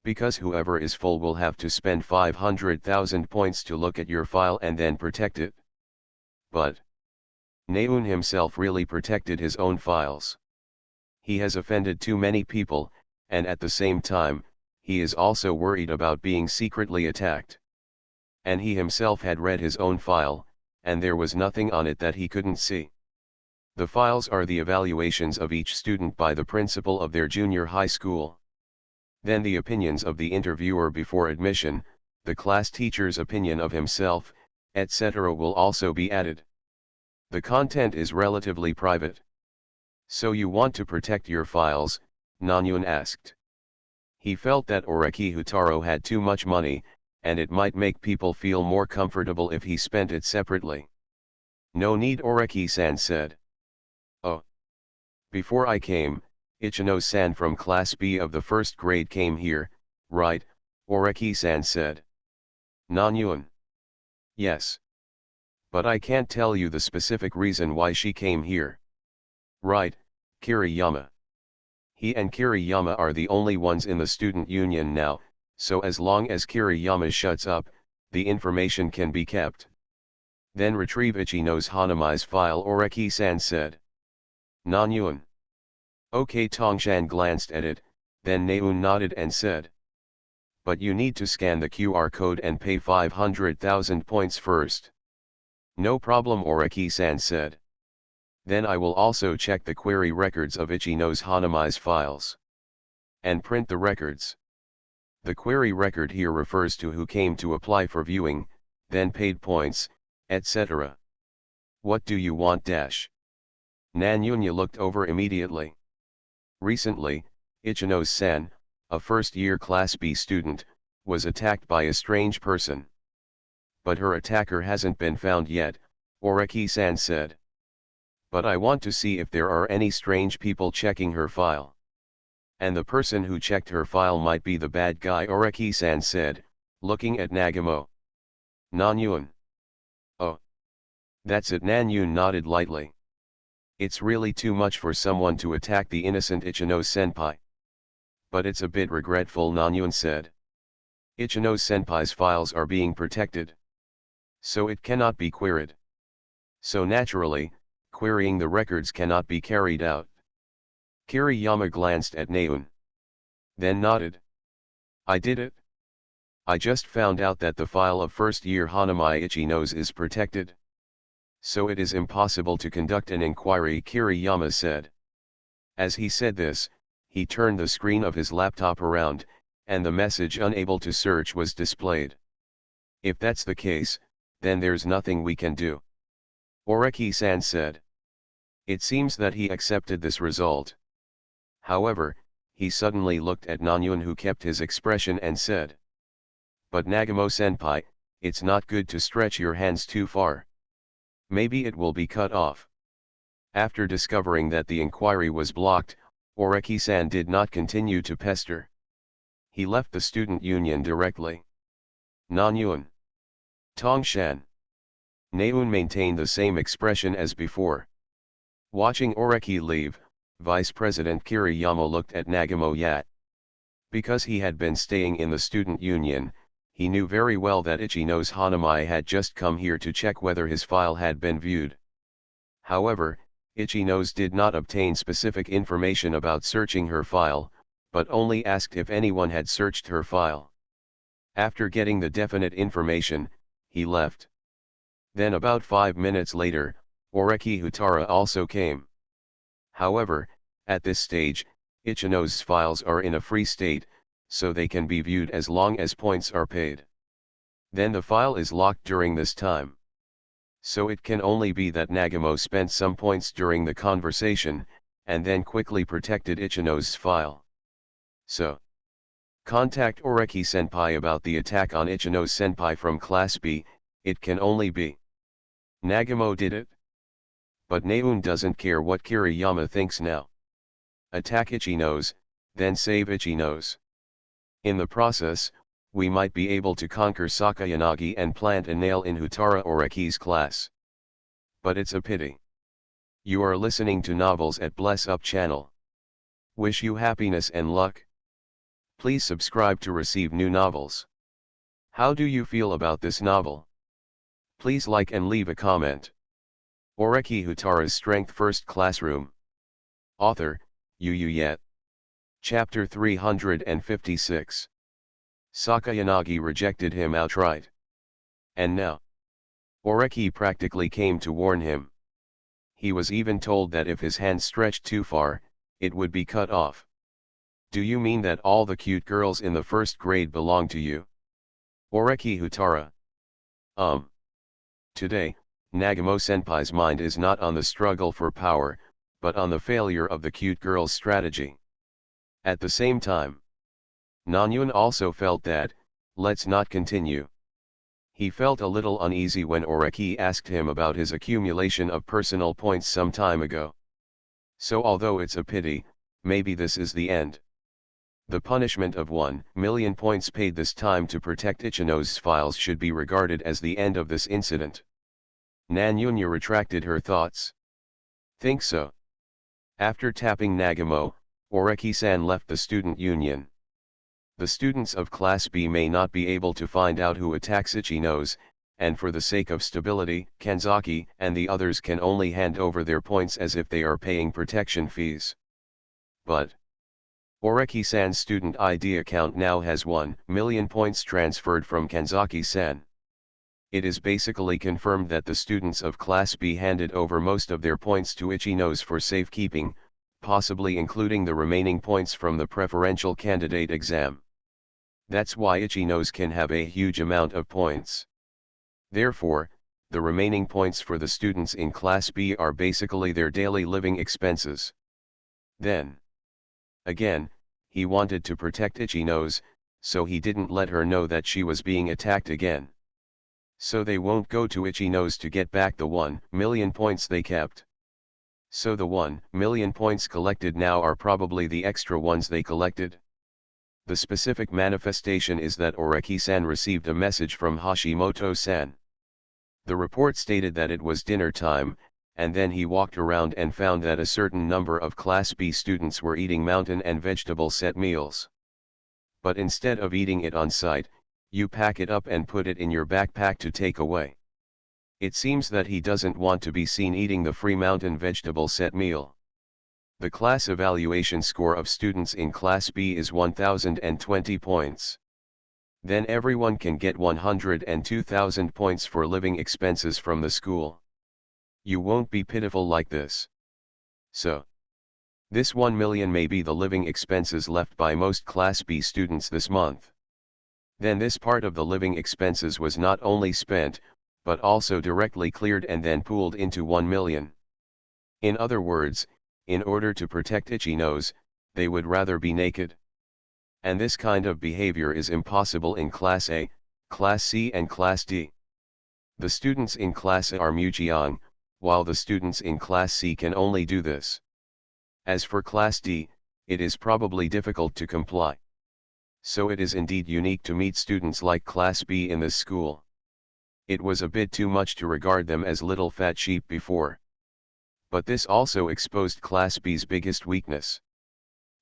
Because whoever is full will have to spend 500,000 points to look at your file and then protect it. But Naeun himself really protected his own files. He has offended too many people, and at the same time, he is also worried about being secretly attacked. And he himself had read his own file, and there was nothing on it that he couldn't see. The files are the evaluations of each student by the principal of their junior high school. Then the opinions of the interviewer before admission, the class teacher's opinion of himself, etc. will also be added. The content is relatively private. So you want to protect your files? Nanyun asked. He felt that Oreki Houtarou had too much money, and it might make people feel more comfortable if he spent it separately. No need, Oreki-san said. Oh. Before I came, Ichino-san from Class B of the first grade came here, right? Oreki-san said. Nanyun. Yes. But I can't tell you the specific reason why she came here. Right, Kiriyama. He and Kiriyama are the only ones in the student union now, so as long as Kiriyama shuts up, the information can be kept. Then retrieve Ichino's Hanami's file, Oreki-san said. Nanyun. Okay, Tongshan glanced at it, then Naeun nodded and said. But you need to scan the QR code and pay 500,000 points first. No problem, Oreki-san said. Then I will also check the query records of Ichino's Hanami's files. And print the records. The query record here refers to who came to apply for viewing, then paid points, etc. What do you want dash? Nanyunya looked over immediately. Recently, Ichino-san, a first-year Class B student, was attacked by a strange person. But her attacker hasn't been found yet, Oreki-san said. But I want to see if there are any strange people checking her file. And the person who checked her file might be the bad guy, Oreki-san said, looking at Nagamo. Nanyun. Oh. That's it, Nanyun nodded lightly. It's really too much for someone to attack the innocent Ichino-senpai. But it's a bit regretful, Nanyun said. Ichino-senpai's files are being protected. So it cannot be queried. So naturally, querying the records cannot be carried out. Kiriyama glanced at Naeun. Then nodded. I did it. I just found out that the file of first-year Hanami Ichino's is protected. So it is impossible to conduct an inquiry, Kiriyama said. As he said this, he turned the screen of his laptop around, and the message "unable to search" was displayed. If that's the case, then there's nothing we can do. Oreki-san said. It seems that he accepted this result. However, he suddenly looked at Nanyun, who kept his expression, and said. But Nagamo-senpai, it's not good to stretch your hands too far. Maybe it will be cut off. After discovering that the inquiry was blocked, Oreki-san did not continue to pester. He left the student union directly. Nanyun. Tongshan. Naeun maintained the same expression as before. Watching Oreki leave, Vice President Kiriyama looked at Nagamo Yat. Because he had been staying in the student union, he knew very well that Ichino's Hanamai had just come here to check whether his file had been viewed. However, Ichino's did not obtain specific information about searching her file, but only asked if anyone had searched her file. After getting the definite information, he left. Then about 5 minutes later, Oreki Houtarou also came. However, at this stage, Ichino's files are in a free state, so they can be viewed as long as points are paid. Then the file is locked during this time. So it can only be that Nagamo spent some points during the conversation, and then quickly protected Ichino's file. So, contact Oreki-senpai about the attack on Ichino's senpai from Class B, it can only be. Nagamo did it. But Naeun doesn't care what Kiriyama thinks now. Attack Ichino's, then save Ichino's. In the process, we might be able to conquer Sakayanagi and plant a nail in Houtarou Oreki's class. But it's a pity. You are listening to Novels at Bless Up channel. Wish you happiness and luck. Please subscribe to receive new novels. How do you feel about this novel? Please like and leave a comment. Oreki Houtarou's Strength First Classroom. Author, Yu Yet. Chapter 356. Sakayanagi rejected him outright. And now, Oreki practically came to warn him. He was even told that if his hand stretched too far, it would be cut off. Do you mean that all the cute girls in the first grade belong to you? Oreki Houtarou. Today, Nagamo-senpai's mind is not on the struggle for power, but on the failure of the cute girl's strategy. At the same time, Nanyun also felt that, let's not continue. He felt a little uneasy when Oreki asked him about his accumulation of personal points some time ago. So although it's a pity, maybe this is the end. The punishment of 1,000,000 points paid this time to protect Ichino's files should be regarded as the end of this incident. Nanyunya retracted her thoughts. Think so. After tapping Nagamo, Oreki-san left the student union. The students of Class B may not be able to find out who attacks Ichino's, and for the sake of stability, Kanzaki and the others can only hand over their points as if they are paying protection fees. But Oreki-san's student ID account now has 1,000,000 points transferred from Kanzaki-san. It is basically confirmed that the students of Class B handed over most of their points to Ichino's for safekeeping, possibly including the remaining points from the preferential candidate exam. That's why Ichino's can have a huge amount of points. Therefore, the remaining points for the students in Class B are basically their daily living expenses. Then, again, he wanted to protect Ichino's, so he didn't let her know that she was being attacked again. So they won't go to Ichino's to get back the 1,000,000 points they kept. So the 1,000,000 points collected now are probably the extra ones they collected. The specific manifestation is that Oreki-san received a message from Hashimoto-san. The report stated that it was dinner time, and then he walked around and found that a certain number of Class B students were eating mountain and vegetable set meals. But instead of eating it on site, you pack it up and put it in your backpack to take away. It seems that he doesn't want to be seen eating the free mountain vegetable set meal. The class evaluation score of students in Class B is 1020 points. Then everyone can get 102,000 points for living expenses from the school. You won't be pitiful like this. So, this 1,000,000 may be the living expenses left by most Class B students this month. Then this part of the living expenses was not only spent, but also directly cleared and then pooled into 1 million. In other words, in order to protect Itchy Nose, they would rather be naked. And this kind of behavior is impossible in Class A, Class C and Class D. The students in Class A are Mujiang, while the students in Class C can only do this. As for Class D, it is probably difficult to comply. So it is indeed unique to meet students like Class B in this school. It was a bit too much to regard them as little fat sheep before. But this also exposed Class B's biggest weakness.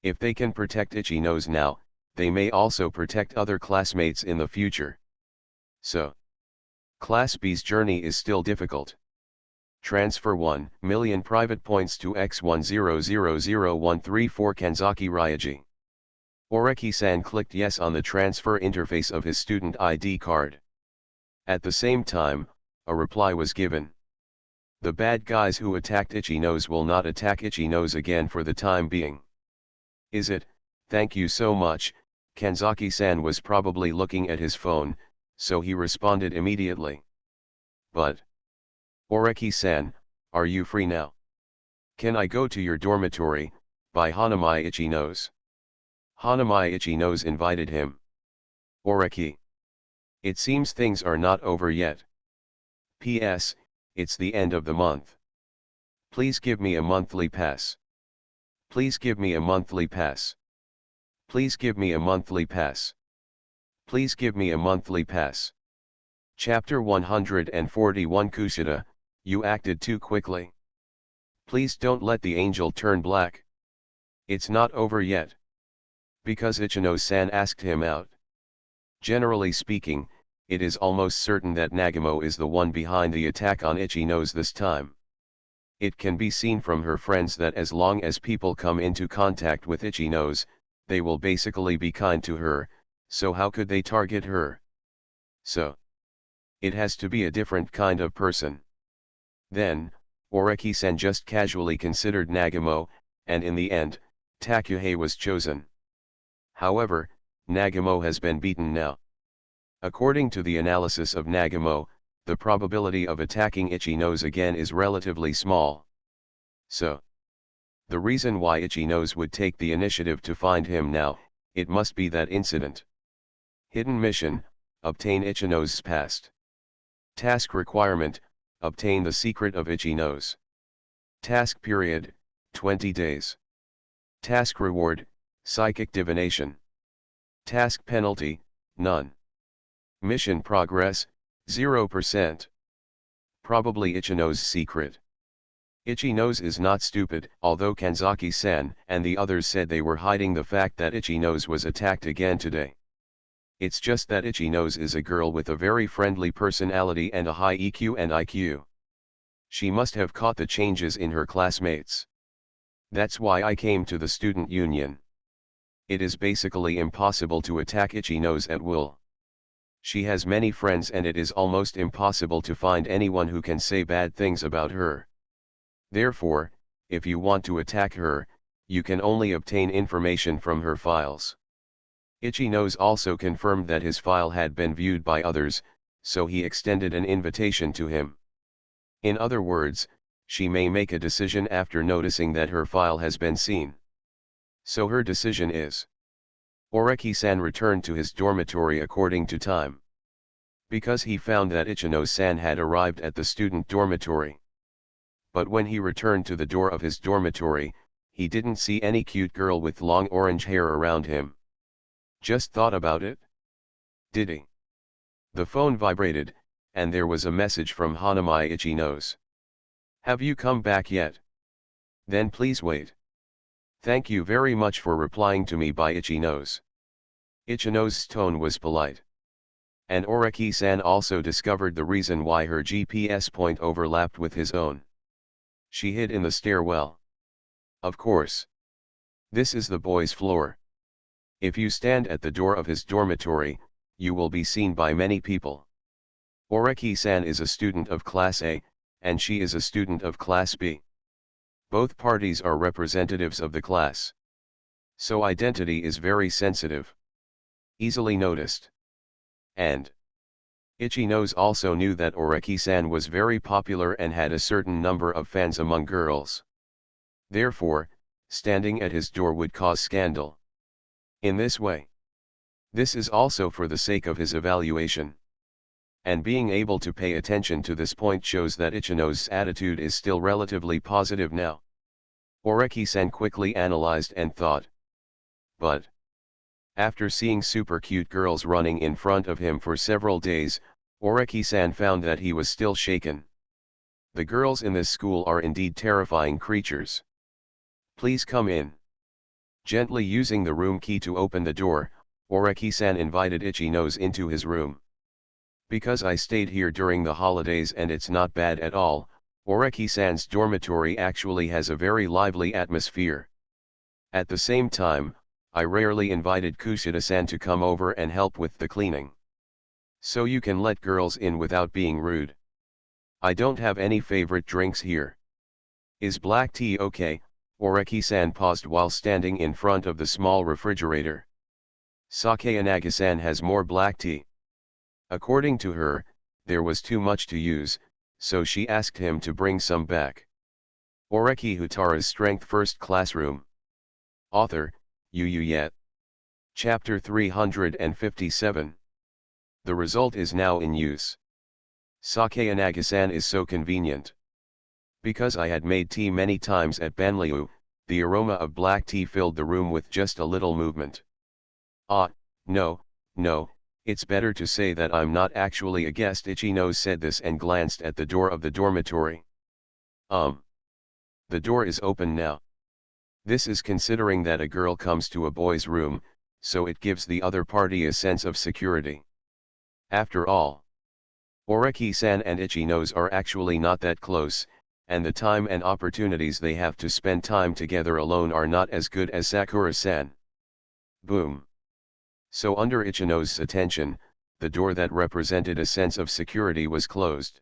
If they can protect Itchy Nose now, they may also protect other classmates in the future. So, Class B's journey is still difficult. Transfer 1 million private points to X10000134 Kanzaki Ryaji. Oreki-san clicked yes on the transfer interface of his student ID card. At the same time, a reply was given. The bad guys who attacked Itchy Nose will not attack Itchy Nose again for the time being. Is it? Thank you so much. Kanzaki-san was probably looking at his phone, so he responded immediately. But, Oreki-san, are you free now? Can I go to your dormitory, by Hanamai Itchy Nose? Hanamai Itchy Nose invited him. Oreki. It seems things are not over yet. P.S. It's the end of the month. Please give me a monthly pass. Please give me a monthly pass. Please give me a monthly pass. Please give me a monthly pass. Chapter 141 Kushida, you acted too quickly. Please don't let the angel turn black. It's not over yet. Because Ichino-san asked him out. Generally speaking, it is almost certain that Nagamo is the one behind the attack on Itchy Nose this time. It can be seen from her friends that as long as people come into contact with Itchy Nose, they will basically be kind to her, so how could they target her? So, it has to be a different kind of person. Then, Oreki-san just casually considered Nagamo, and in the end, Takuhei was chosen. However, Nagamo has been beaten now. According to the analysis of Nagamo, the probability of attacking Itchy Nose again is relatively small. So, the reason why Itchy Nose would take the initiative to find him now, it must be that incident. Hidden mission, obtain Itchy Nose's past. Task requirement, obtain the secret of Itchy Nose. Task period, 20 days. Task reward, psychic divination. Task penalty, none. Mission progress, 0%. Probably Itchy Nose's secret. Itchy Nose is not stupid, although Kanzaki-san and the others said they were hiding the fact that Itchy Nose was attacked again today. It's just that Itchy Nose is a girl with a very friendly personality and a high EQ and IQ. She must have caught the changes in her classmates. That's why I came to the student union. It is basically impossible to attack Itchy Nose at will. She has many friends and it is almost impossible to find anyone who can say bad things about her. Therefore, if you want to attack her, you can only obtain information from her files. Itchy Nose also confirmed that his file had been viewed by others, so he extended an invitation to him. In other words, she may make a decision after noticing that her file has been seen. So her decision is. Oreki-san returned to his dormitory according to time. Because he found that Ichino-san had arrived at the student dormitory. But when he returned to the door of his dormitory, he didn't see any cute girl with long orange hair around him. Just thought about it? Did he? The phone vibrated, and there was a message from Hanamai Itchy Nose. Have you come back yet? Then please wait. Thank you very much for replying to me by Itchy Nose. Itchy Nose's tone was polite. And Oreki-san also discovered the reason why her GPS point overlapped with his own. She hid in the stairwell. Of course. This is the boys' floor. If you stand at the door of his dormitory, you will be seen by many people. Oreki-san is a student of Class A, and she is a student of Class B. Both parties are representatives of the class. So identity is very sensitive. Easily noticed. And Itchy Nose also knew that Oreki-san was very popular and had a certain number of fans among girls. Therefore, standing at his door would cause scandal. In this way, this is also for the sake of his evaluation. And being able to pay attention to this point shows that Ichino's attitude is still relatively positive now. Oreki-san quickly analyzed and thought. But after seeing super cute girls running in front of him for several days, Oreki-san found that he was still shaken. The girls in this school are indeed terrifying creatures. Please come in. Gently using the room key to open the door, Oreki-san invited Itchy Nose into his room. Because I stayed here during the holidays and it's not bad at all, Oreki-san's dormitory actually has a very lively atmosphere. At the same time, I rarely invited Kushida-san to come over and help with the cleaning. So you can let girls in without being rude. I don't have any favorite drinks here. Is black tea okay? Oreki-san paused while standing in front of the small refrigerator. Sakayanagi-san has more black tea. According to her, there was too much to use, so she asked him to bring some back. Oreki Houtarou's Strength First Classroom. Author, Yet. Chapter 357. The result is now in use. Sakayanagi-san is so convenient. Because I had made tea many times at Banlieu, the aroma of black tea filled the room with just a little movement. No, it's better to say that I'm not actually a guest. Itchy Nose said this and glanced at the door of the dormitory. The door is open now. This is considering that a girl comes to a boy's room, so it gives the other party a sense of security. After all, Oreki-san and Itchy Nose are actually not that close, and the time and opportunities they have to spend time together alone are not as good as Sakura-san. Boom. So under Itchy Nose's attention, the door that represented a sense of security was closed.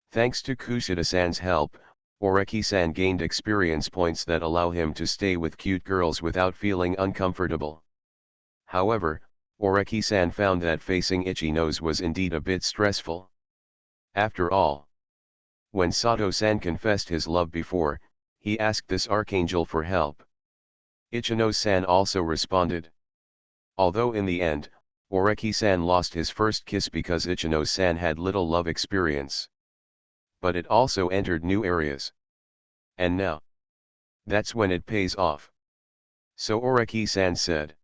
Thanks to Kushida-san's help, Oreki-san gained experience points that allow him to stay with cute girls without feeling uncomfortable. However, Oreki-san found that facing Itchy Nose was indeed a bit stressful. After all, when Sato-san confessed his love before, he asked this archangel for help. Itchy Nose-san also responded. Although in the end, Oreki-san lost his first kiss because Itchy Nose-san had little love experience. But it also entered new areas. And now, that's when it pays off. So Oreki-san said.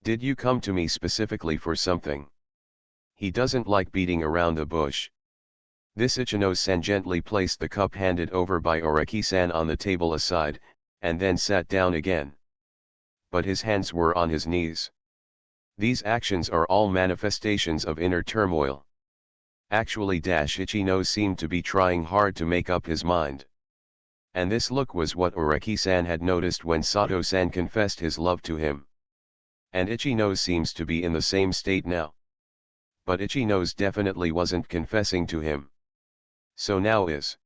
Did you come to me specifically for something? He doesn't like beating around the bush. This Itchy Nose-san gently placed the cup handed over by Oreki-san on the table aside, and then sat down again. But his hands were on his knees. These actions are all manifestations of inner turmoil. Actually, Itchy Nose seemed to be trying hard to make up his mind. And this look was what Oreki-san had noticed when Sato-san confessed his love to him. And Itchy Nose seems to be in the same state now. But Itchy Nose definitely wasn't confessing to him. So now is.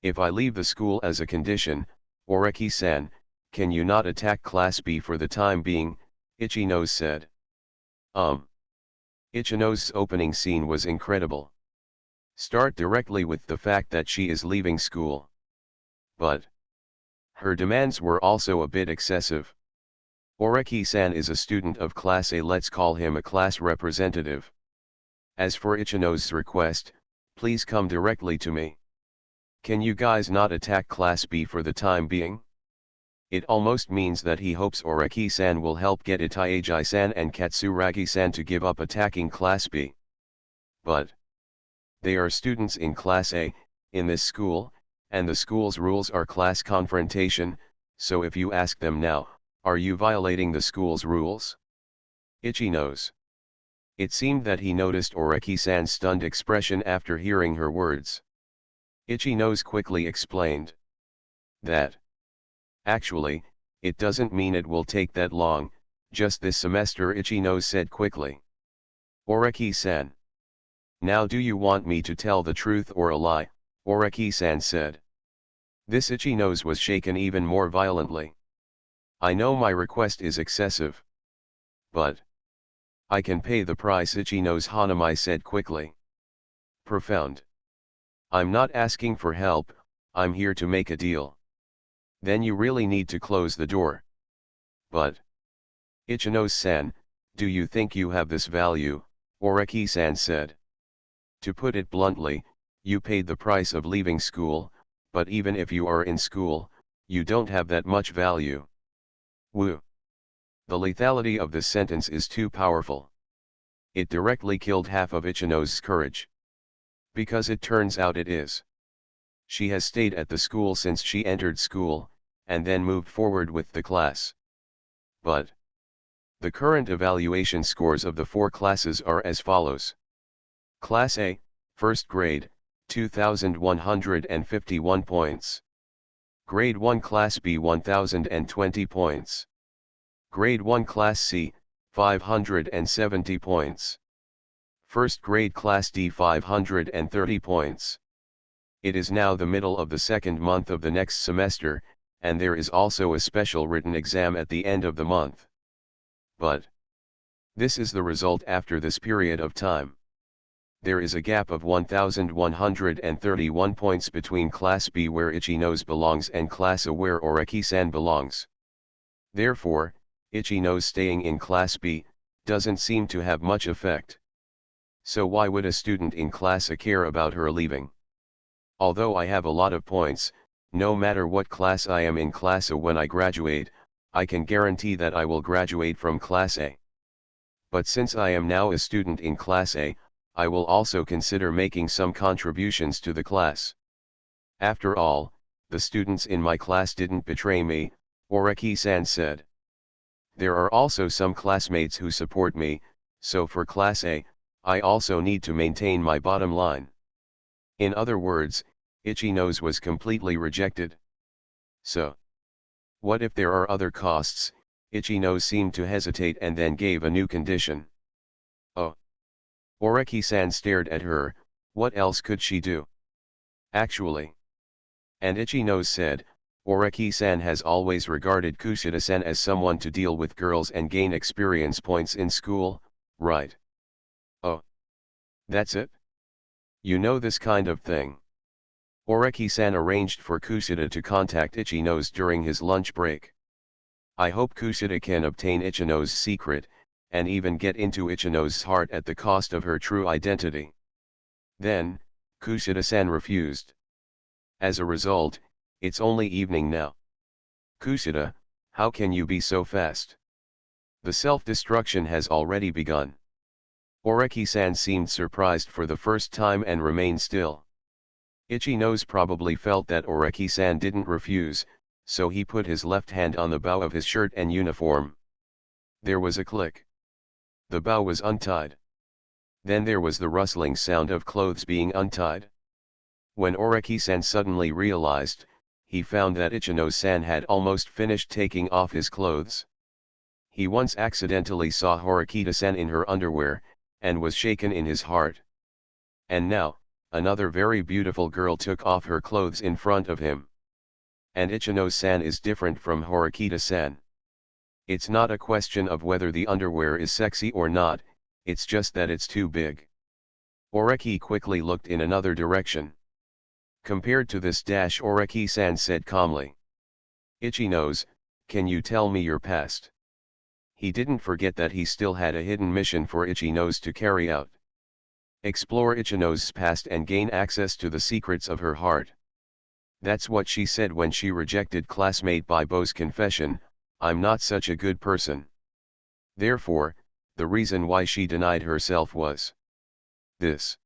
If I leave the school as a condition, Oreki-san, can you not attack Class B for the time being? Itchy Nose said. Itchy Nose's opening scene was incredible. Start directly with the fact that she is leaving school. But her demands were also a bit excessive. Oreki-san is a student of Class A, let's call him a class representative. As for Itchy Nose's request, please come directly to me. Can you guys not attack Class B for the time being? It almost means that he hopes Oreki-san will help get Itaiji-san and Katsuragi-san to give up attacking Class B. But they are students in Class A, in this school, and the school's rules are class confrontation, so if you ask them now, are you violating the school's rules? Itchy Nose. It seemed that he noticed Oreki-san's stunned expression after hearing her words. Itchy Nose quickly explained that actually, it doesn't mean it will take that long, just this semester, Itchy Nose said quickly. Oreki-san. Now do you want me to tell the truth or a lie? Oreki-san said. This Itchy Nose was shaken even more violently. I know my request is excessive. But I can pay the price, Ichino's Hanamai said quickly. Profound. I'm not asking for help, I'm here to make a deal. Then you really need to close the door. But Ichino-san, do you think you have this value? Oreki-san said. To put it bluntly, you paid the price of leaving school, but even if you are in school, you don't have that much value. Woo. The lethality of this sentence is too powerful. It directly killed half of Ichino's courage. Because it turns out it is. She has stayed at the school since she entered school, and then moved forward with the class. But the current evaluation scores of the 4 classes are as follows. Class A, First Grade, 2,151 points. Grade 1 Class B 1,020 points. Grade 1 Class C, 570 points. First Grade Class D 530 points. It is now the middle of the second month of the next semester, and there is also a special written exam at the end of the month. But this is the result after this period of time. There is a gap of 1,131 points between Class B where Ichino's belongs and Class A where Oreki-san belongs. Therefore, Ichino's staying in Class B doesn't seem to have much effect. So why would a student in Class A care about her leaving? Although I have a lot of points, no matter what class I am in Class A when I graduate, I can guarantee that I will graduate from Class A. But since I am now a student in Class A, I will also consider making some contributions to the class. After all, the students in my class didn't betray me, Oreki-san said. There are also some classmates who support me, so for Class A, I also need to maintain my bottom line. In other words, Ichino's was completely rejected. So, what if there are other costs? Ichino seemed to hesitate and then gave a new condition. Oh. Oreki-san stared at her, what else could she do? Actually. And Ichino said, Oreki-san has always regarded Kushida-san as someone to deal with girls and gain experience points in school, right? Oh. That's it? You know this kind of thing. Oreki-san arranged for Kushida to contact Ichino's during his lunch break. I hope Kushida can obtain Ichino's secret, and even get into Ichino's heart at the cost of her true identity. Then, Kushida-san refused. As a result, it's only evening now. Kushida, how can you be so fast? The self-destruction has already begun. Oreki-san seemed surprised for the first time and remained still. Ichino's probably felt that Oreki-san didn't refuse, so he put his left hand on the bow of his shirt and uniform. There was a click. The bow was untied. Then there was the rustling sound of clothes being untied. When Oreki-san suddenly realized, he found that Ichino-san had almost finished taking off his clothes. He once accidentally saw Horikita-san in her underwear, and was shaken in his heart. And now, another very beautiful girl took off her clothes in front of him. And Ichino-san is different from Horikita-san. It's not a question of whether the underwear is sexy or not, it's just that it's too big. Oreki quickly looked in another direction. Compared to this, Oreki-san said calmly. Ichino's, can you tell me your past? He didn't forget that he still had a hidden mission for Ichino's to carry out. Explore Ichino's past and gain access to the secrets of her heart. That's what she said when she rejected classmate Baibo's confession, I'm not such a good person. Therefore, the reason why she denied herself was this.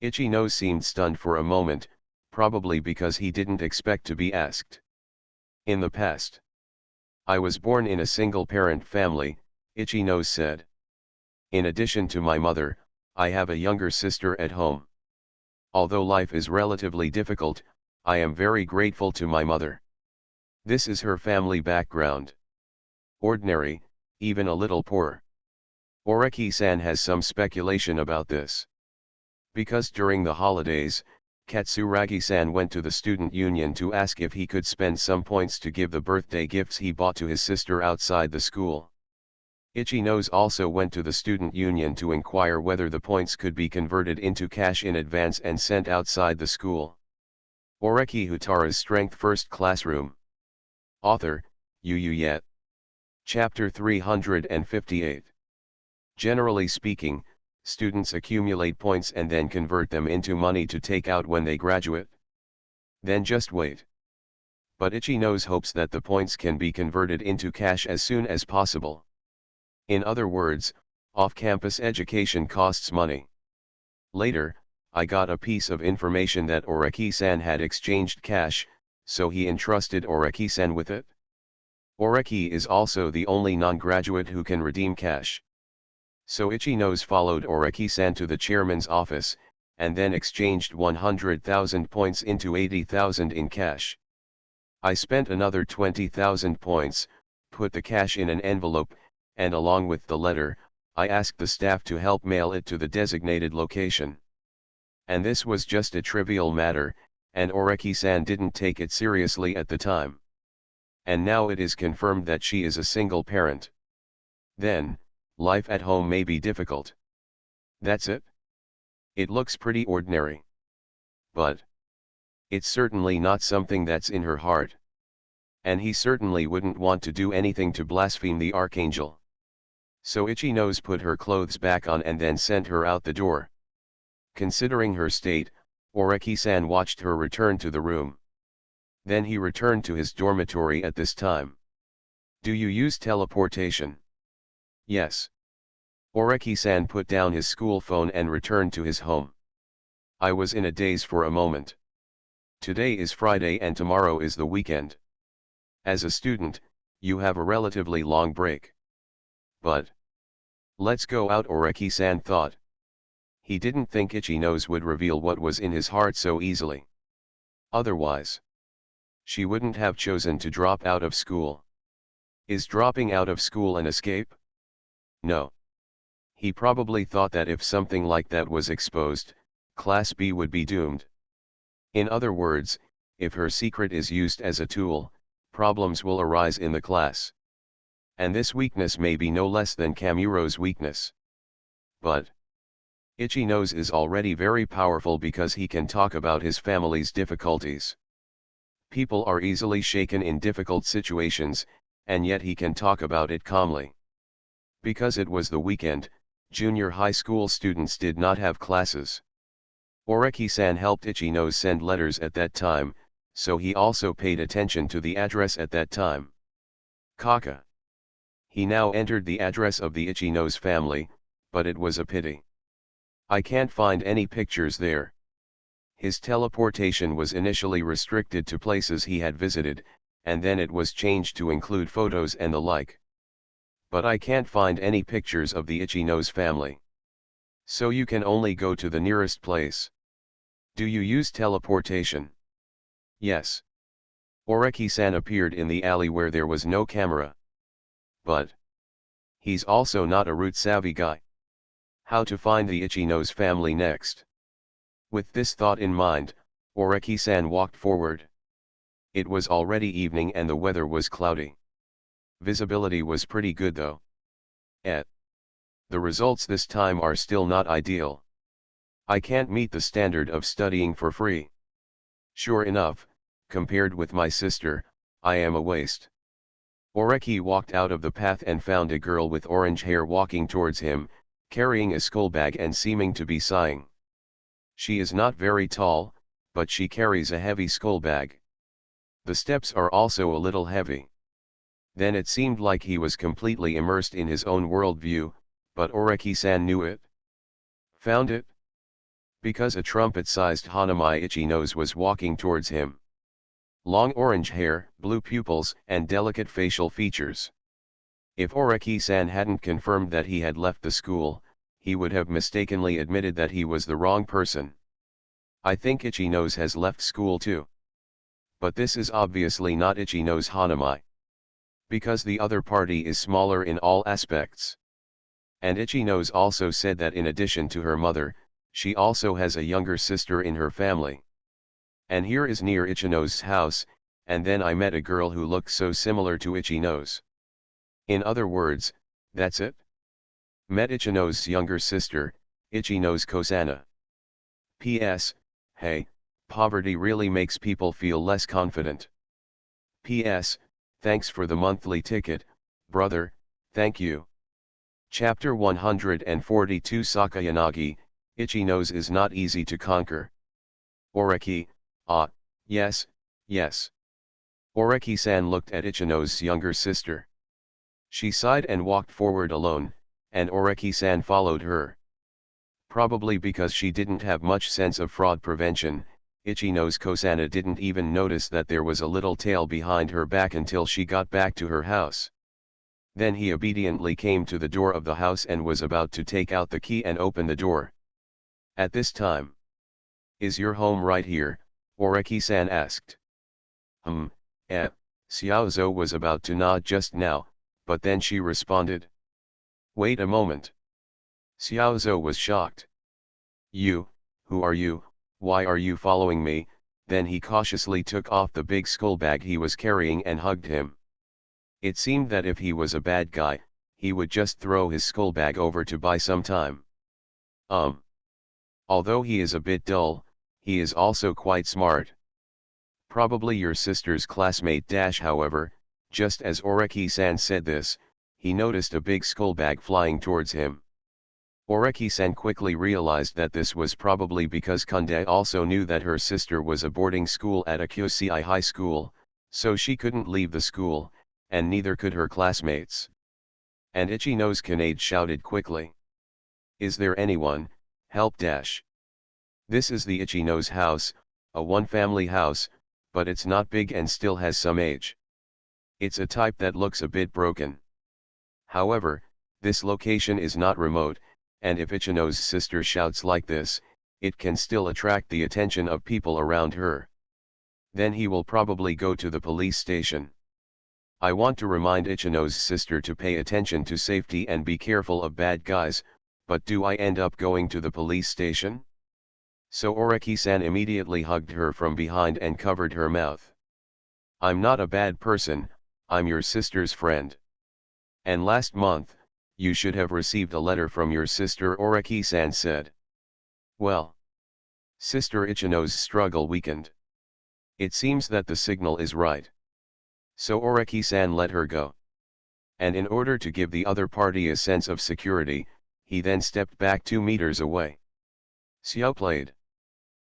Ichino seemed stunned for a moment, probably because he didn't expect to be asked. In the past. I was born in a single-parent family, Ichino said. In addition to my mother, I have a younger sister at home. Although life is relatively difficult, I am very grateful to my mother. This is her family background. Ordinary, even a little poor. Oreki-san has some speculation about this. Because during the holidays, Katsuragi-san went to the student union to ask if he could spend some points to give the birthday gifts he bought to his sister outside the school. Itchy Nose also went to the student union to inquire whether the points could be converted into cash in advance and sent outside the school. Oreki Houtarou's Strength First Classroom. Author, Yet. Chapter 358. Generally speaking, students accumulate points and then convert them into money to take out when they graduate. Then just wait. But Itchy Nose hopes that the points can be converted into cash as soon as possible. In other words, off-campus education costs money. Later, I got a piece of information that Oreki-san had exchanged cash, so he entrusted Oreki-san with it. Oreki is also the only non-graduate who can redeem cash. So Itchy Nose followed Oreki-san to the chairman's office, and then exchanged 100,000 points into 80,000 in cash. I spent another 20,000 points, put the cash in an envelope, and along with the letter, I asked the staff to help mail it to the designated location. And this was just a trivial matter, and Oreki-san didn't take it seriously at the time. And now it is confirmed that she is a single parent. Then, life at home may be difficult. That's it? It looks pretty ordinary. But it's certainly not something that's in her heart. And he certainly wouldn't want to do anything to blaspheme the archangel. So Itchy Nose put her clothes back on and then sent her out the door. Considering her state, Oreki-san watched her return to the room. Then he returned to his dormitory at this time. Do you use teleportation? Yes. Oreki-san put down his school phone and returned to his home. I was in a daze for a moment. Today is Friday and tomorrow is the weekend. As a student, you have a relatively long break. But let's go out, Oreki-san thought. He didn't think Itchy Nose would reveal what was in his heart so easily. Otherwise, she wouldn't have chosen to drop out of school. Is dropping out of school an escape? No. He probably thought that if something like that was exposed, Class B would be doomed. In other words, if her secret is used as a tool, problems will arise in the class. And this weakness may be no less than Kamuro's weakness. But Itchy Nose is already very powerful because he can talk about his family's difficulties. People are easily shaken in difficult situations, and yet he can talk about it calmly. Because it was the weekend, junior high school students did not have classes. Oreki-san helped Itchy Nose send letters at that time, so he also paid attention to the address at that time. Kaka. He now entered the address of the Itchy Nose family, but it was a pity. I can't find any pictures there. His teleportation was initially restricted to places he had visited, and then it was changed to include photos and the like. But I can't find any pictures of the Itchy Nose family. So you can only go to the nearest place. Do you use teleportation? Yes. Oreki-san appeared in the alley where there was no camera. But he's also not a route-savvy guy. How to find the Itchy Nose family next? With this thought in mind, Oreki-san walked forward. It was already evening and the weather was cloudy. Visibility was pretty good though. The results this time are still not ideal. I can't meet the standard of studying for free. Sure enough, compared with my sister, I am a waste. Oreki walked out of the path and found a girl with orange hair walking towards him, carrying a school bag and seeming to be sighing. She is not very tall, but she carries a heavy school bag. The steps are also a little heavy. Then it seemed like he was completely immersed in his own worldview, but Oreki-san knew it. Found it? Because a trumpet-sized Hanamai Itchy Nose was walking towards him. Long orange hair, blue pupils, and delicate facial features. If Oreki-san hadn't confirmed that he had left the school, he would have mistakenly admitted that he was the wrong person. I think Itchy Nose has left school too. But this is obviously not Itchy Nose Hanamai. Because the other party is smaller in all aspects. And Itchy Nose also said that in addition to her mother, she also has a younger sister in her family. And here is near Itchy Nose's house, and then I met a girl who looked so similar to Itchy Nose. In other words, That's it? Met Ichino's younger sister, Ichino's Kosana. P.S. Hey, poverty really makes people feel less confident. P.S. Thanks for the monthly ticket, brother, thank you. Chapter 142 Sakayanagi, Ichino's is not easy to conquer. Oreki, ah, yes, yes. Oreki-san looked at Ichino's younger sister. She sighed and walked forward alone, and Oreki-san followed her. Probably because she didn't have much sense of fraud prevention, Ichino's Kosana didn't even notice that there was a little tail behind her back until she got back to her house. Then he obediently came to the door of the house and was about to take out the key and open the door. At this time, "Is your home right here?" Oreki-san asked. Eh, Xiaozo was about to nod just now, but then she responded. "Wait a moment." Xiaozo was shocked. "You, who are you, why are you following me?" Then he cautiously took off the big skull bag he was carrying and hugged him. It seemed that if he was a bad guy, he would just throw his skull bag over to buy some time. Although he is a bit dull, he is also quite smart. Probably your sister's classmate. However, just as Oreki-san said this, he noticed a big skull bag flying towards him. Oreki-san quickly realized that this was probably because Kunde also knew that her sister was a boarding school at a Kyosei high school, so she couldn't leave the school, and neither could her classmates. And Ichino's Kanade shouted quickly. "Is there anyone, help dash." This is the Ichino's house, a one-family house, but it's not big and still has some age. It's a type that looks a bit broken. However, this location is not remote, and if Ichino's sister shouts like this, it can still attract the attention of people around her. Then he will probably go to the police station. I want to remind Ichino's sister to pay attention to safety and be careful of bad guys, but do I end up going to the police station? So Oreki-san immediately hugged her from behind and covered her mouth. "I'm not a bad person, I'm your sister's friend. And last month, you should have received a letter from your sister," Oreki-san said. "Well." Sister Ichino's struggle weakened. It seems that the signal is right. So Oreki-san let her go. And in order to give the other party a sense of security, he then stepped back 2 meters away. Xiao played.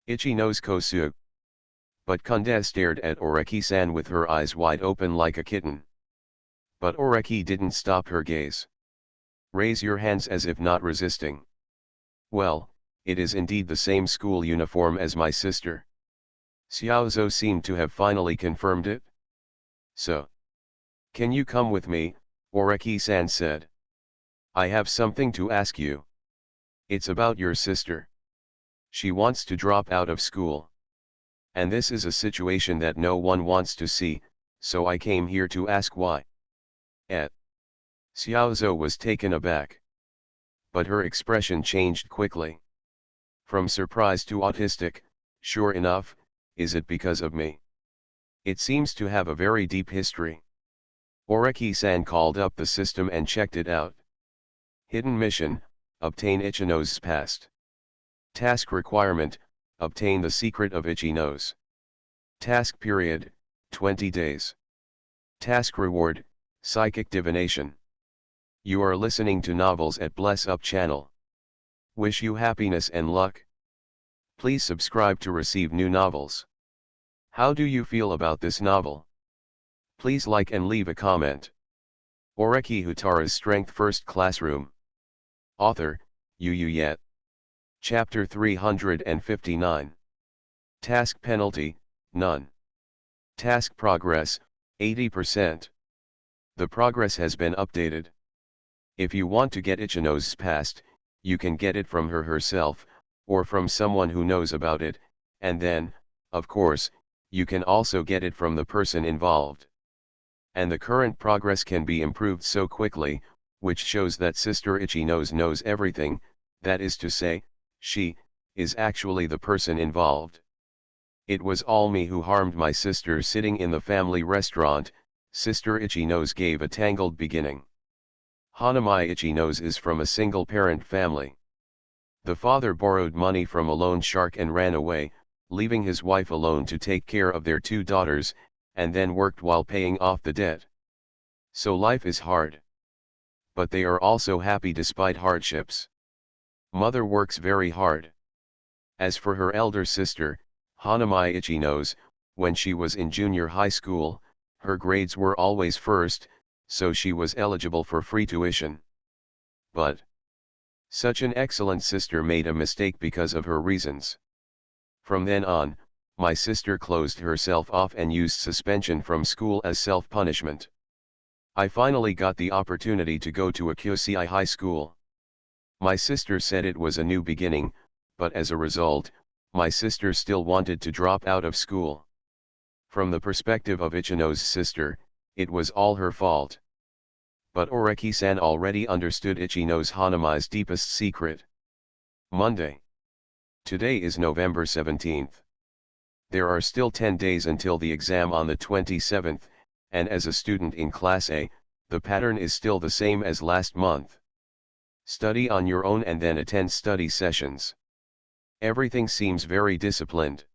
Ichino's Kosu. But Kunde stared at Oreki-san with her eyes wide open like a kitten. But Oreki didn't stop her gaze. "Raise your hands as if not resisting." "Well, it is indeed the same school uniform as my sister." Xiaozo seemed to have finally confirmed it. "So. Can you come with me?" Oreki-san said. "I have something to ask you. It's about your sister. She wants to drop out of school. And this is a situation that no one wants to see, so I came here to ask why." Xiaozo was taken aback. But her expression changed quickly. From surprise to autistic. "Sure enough, is it because of me? It seems to have a very deep history." Oreki-san called up the system and checked it out. Hidden mission, obtain Ichino's past. Task requirement, obtain the secret of Ichino's. Task period, 20 days. Task reward, psychic divination. You are listening to Novels at Bless Up channel. Wish you happiness and luck. Please subscribe to receive new novels. How do you feel about this novel? Please like and leave a comment. Oreki Houtarou's Strength First Classroom. Author, Yu Yet. Chapter 359. Task penalty, none. Task progress, 80%. The progress has been updated. If you want to get Ichino's past, you can get it from her herself, or from someone who knows about it, and then, of course, you can also get it from the person involved. And the current progress can be improved so quickly, which shows that Sister Ichino's knows everything, that is to say, she is actually the person involved. "It was all me who harmed my sister." Sitting in the family restaurant, Sister Ichino's gave a tangled beginning. Hanami Ichinose is from a single-parent family. The father borrowed money from a loan shark and ran away, leaving his wife alone to take care of their two daughters, and then worked while paying off the debt. So life is hard. But they are also happy despite hardships. Mother works very hard. As for her elder sister, Hanami Ichinose, when she was in junior high school, her grades were always first, so she was eligible for free tuition. But such an excellent sister made a mistake because of her reasons. From then on, my sister closed herself off and used suspension from school as self-punishment. I finally got the opportunity to go to a Kyosei high school. My sister said it was a new beginning, but as a result, my sister still wanted to drop out of school. From the perspective of Ichino's sister, it was all her fault. But Oreki-san already understood Ichino's Hanami's deepest secret. Monday. Today is November 17th. There are still 10 days until the exam on the 27th, and as a student in Class A, the pattern is still the same as last month. Study on your own and then attend study sessions. Everything seems very disciplined.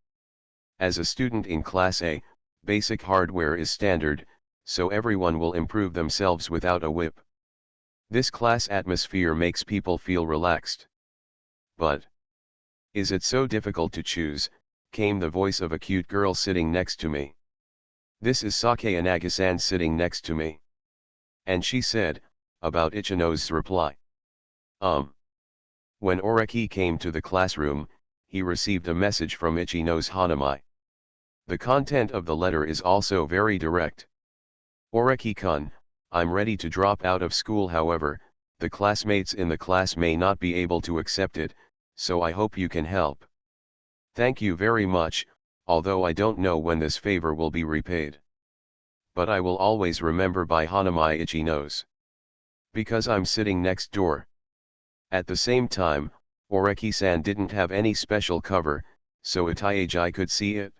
As a student in Class A, basic hardware is standard, so everyone will improve themselves without a whip. This class atmosphere makes people feel relaxed. But is it so difficult to choose? Came the voice of a cute girl sitting next to me. This is Sake Inagi-san sitting next to me. And she said, about Ichino's reply. When Oreki came to the classroom, he received a message from Ichino's Hanami. The content of the letter is also very direct. Oreki-kun, I'm ready to drop out of school, however, the classmates in the class may not be able to accept it, so I hope you can help. Thank you very much, although I don't know when this favor will be repaid. But I will always remember by Hanami Ichinose. Because I'm sitting next door. At the same time, Oreki-san didn't have any special cover, so Itaiji could see it.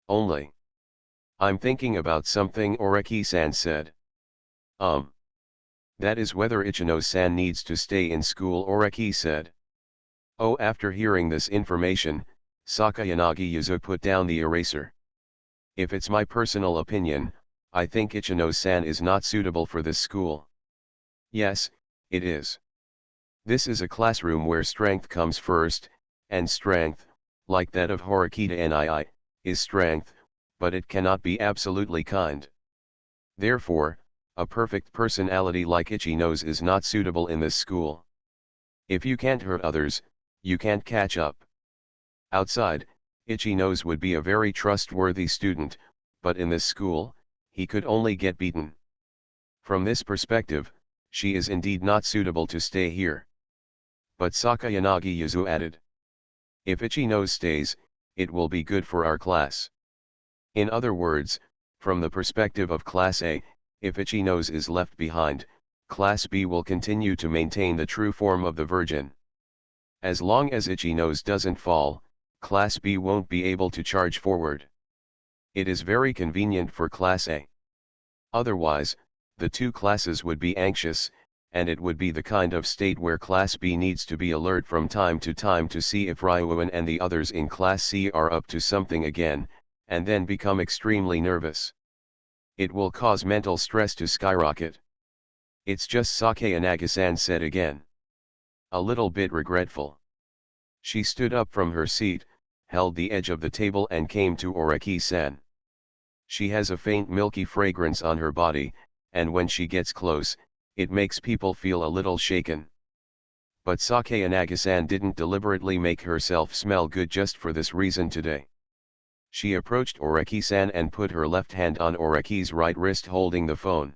Only. I'm thinking about something, Oreki-san said. That is whether Ichino-san needs to stay in school, Oreki said. Oh, after hearing this information, Sakayanagi Yuzu put down the eraser. If it's my personal opinion, I think Ichino-san is not suitable for this school. Yes, it is. This is a classroom where strength comes first, and strength, like that of Horikita Nii, is strength, but it cannot be absolutely kind. Therefore, a perfect personality like Ichino's is not suitable in this school. If you can't hurt others, you can't catch up. Outside, Ichino's would be a very trustworthy student, but in this school, he could only get beaten. From this perspective, she is indeed not suitable to stay here. But Sakayanagi Yuzu added. If Ichino's stays, it will be good for our class. In other words, from the perspective of Class A, if Ichino's is left behind, Class B will continue to maintain the true form of the Virgin. As long as Ichino's doesn't fall, Class B won't be able to charge forward. It is very convenient for Class A. Otherwise, the two classes would be anxious, and it would be the kind of state where Class B needs to be alert from time to time to see if Ryuan and the others in Class C are up to something again, and then become extremely nervous. It will cause mental stress to skyrocket. It's just Sake Inagi-san said again. A little bit regretful. She stood up from her seat, held the edge of the table and came to Oreki-san. She has a faint milky fragrance on her body, and when she gets close, it makes people feel a little shaken. But Sake Inagi-san didn't deliberately make herself smell good just for this reason today. She approached Oreki-san and put her left hand on Oreki's right wrist holding the phone.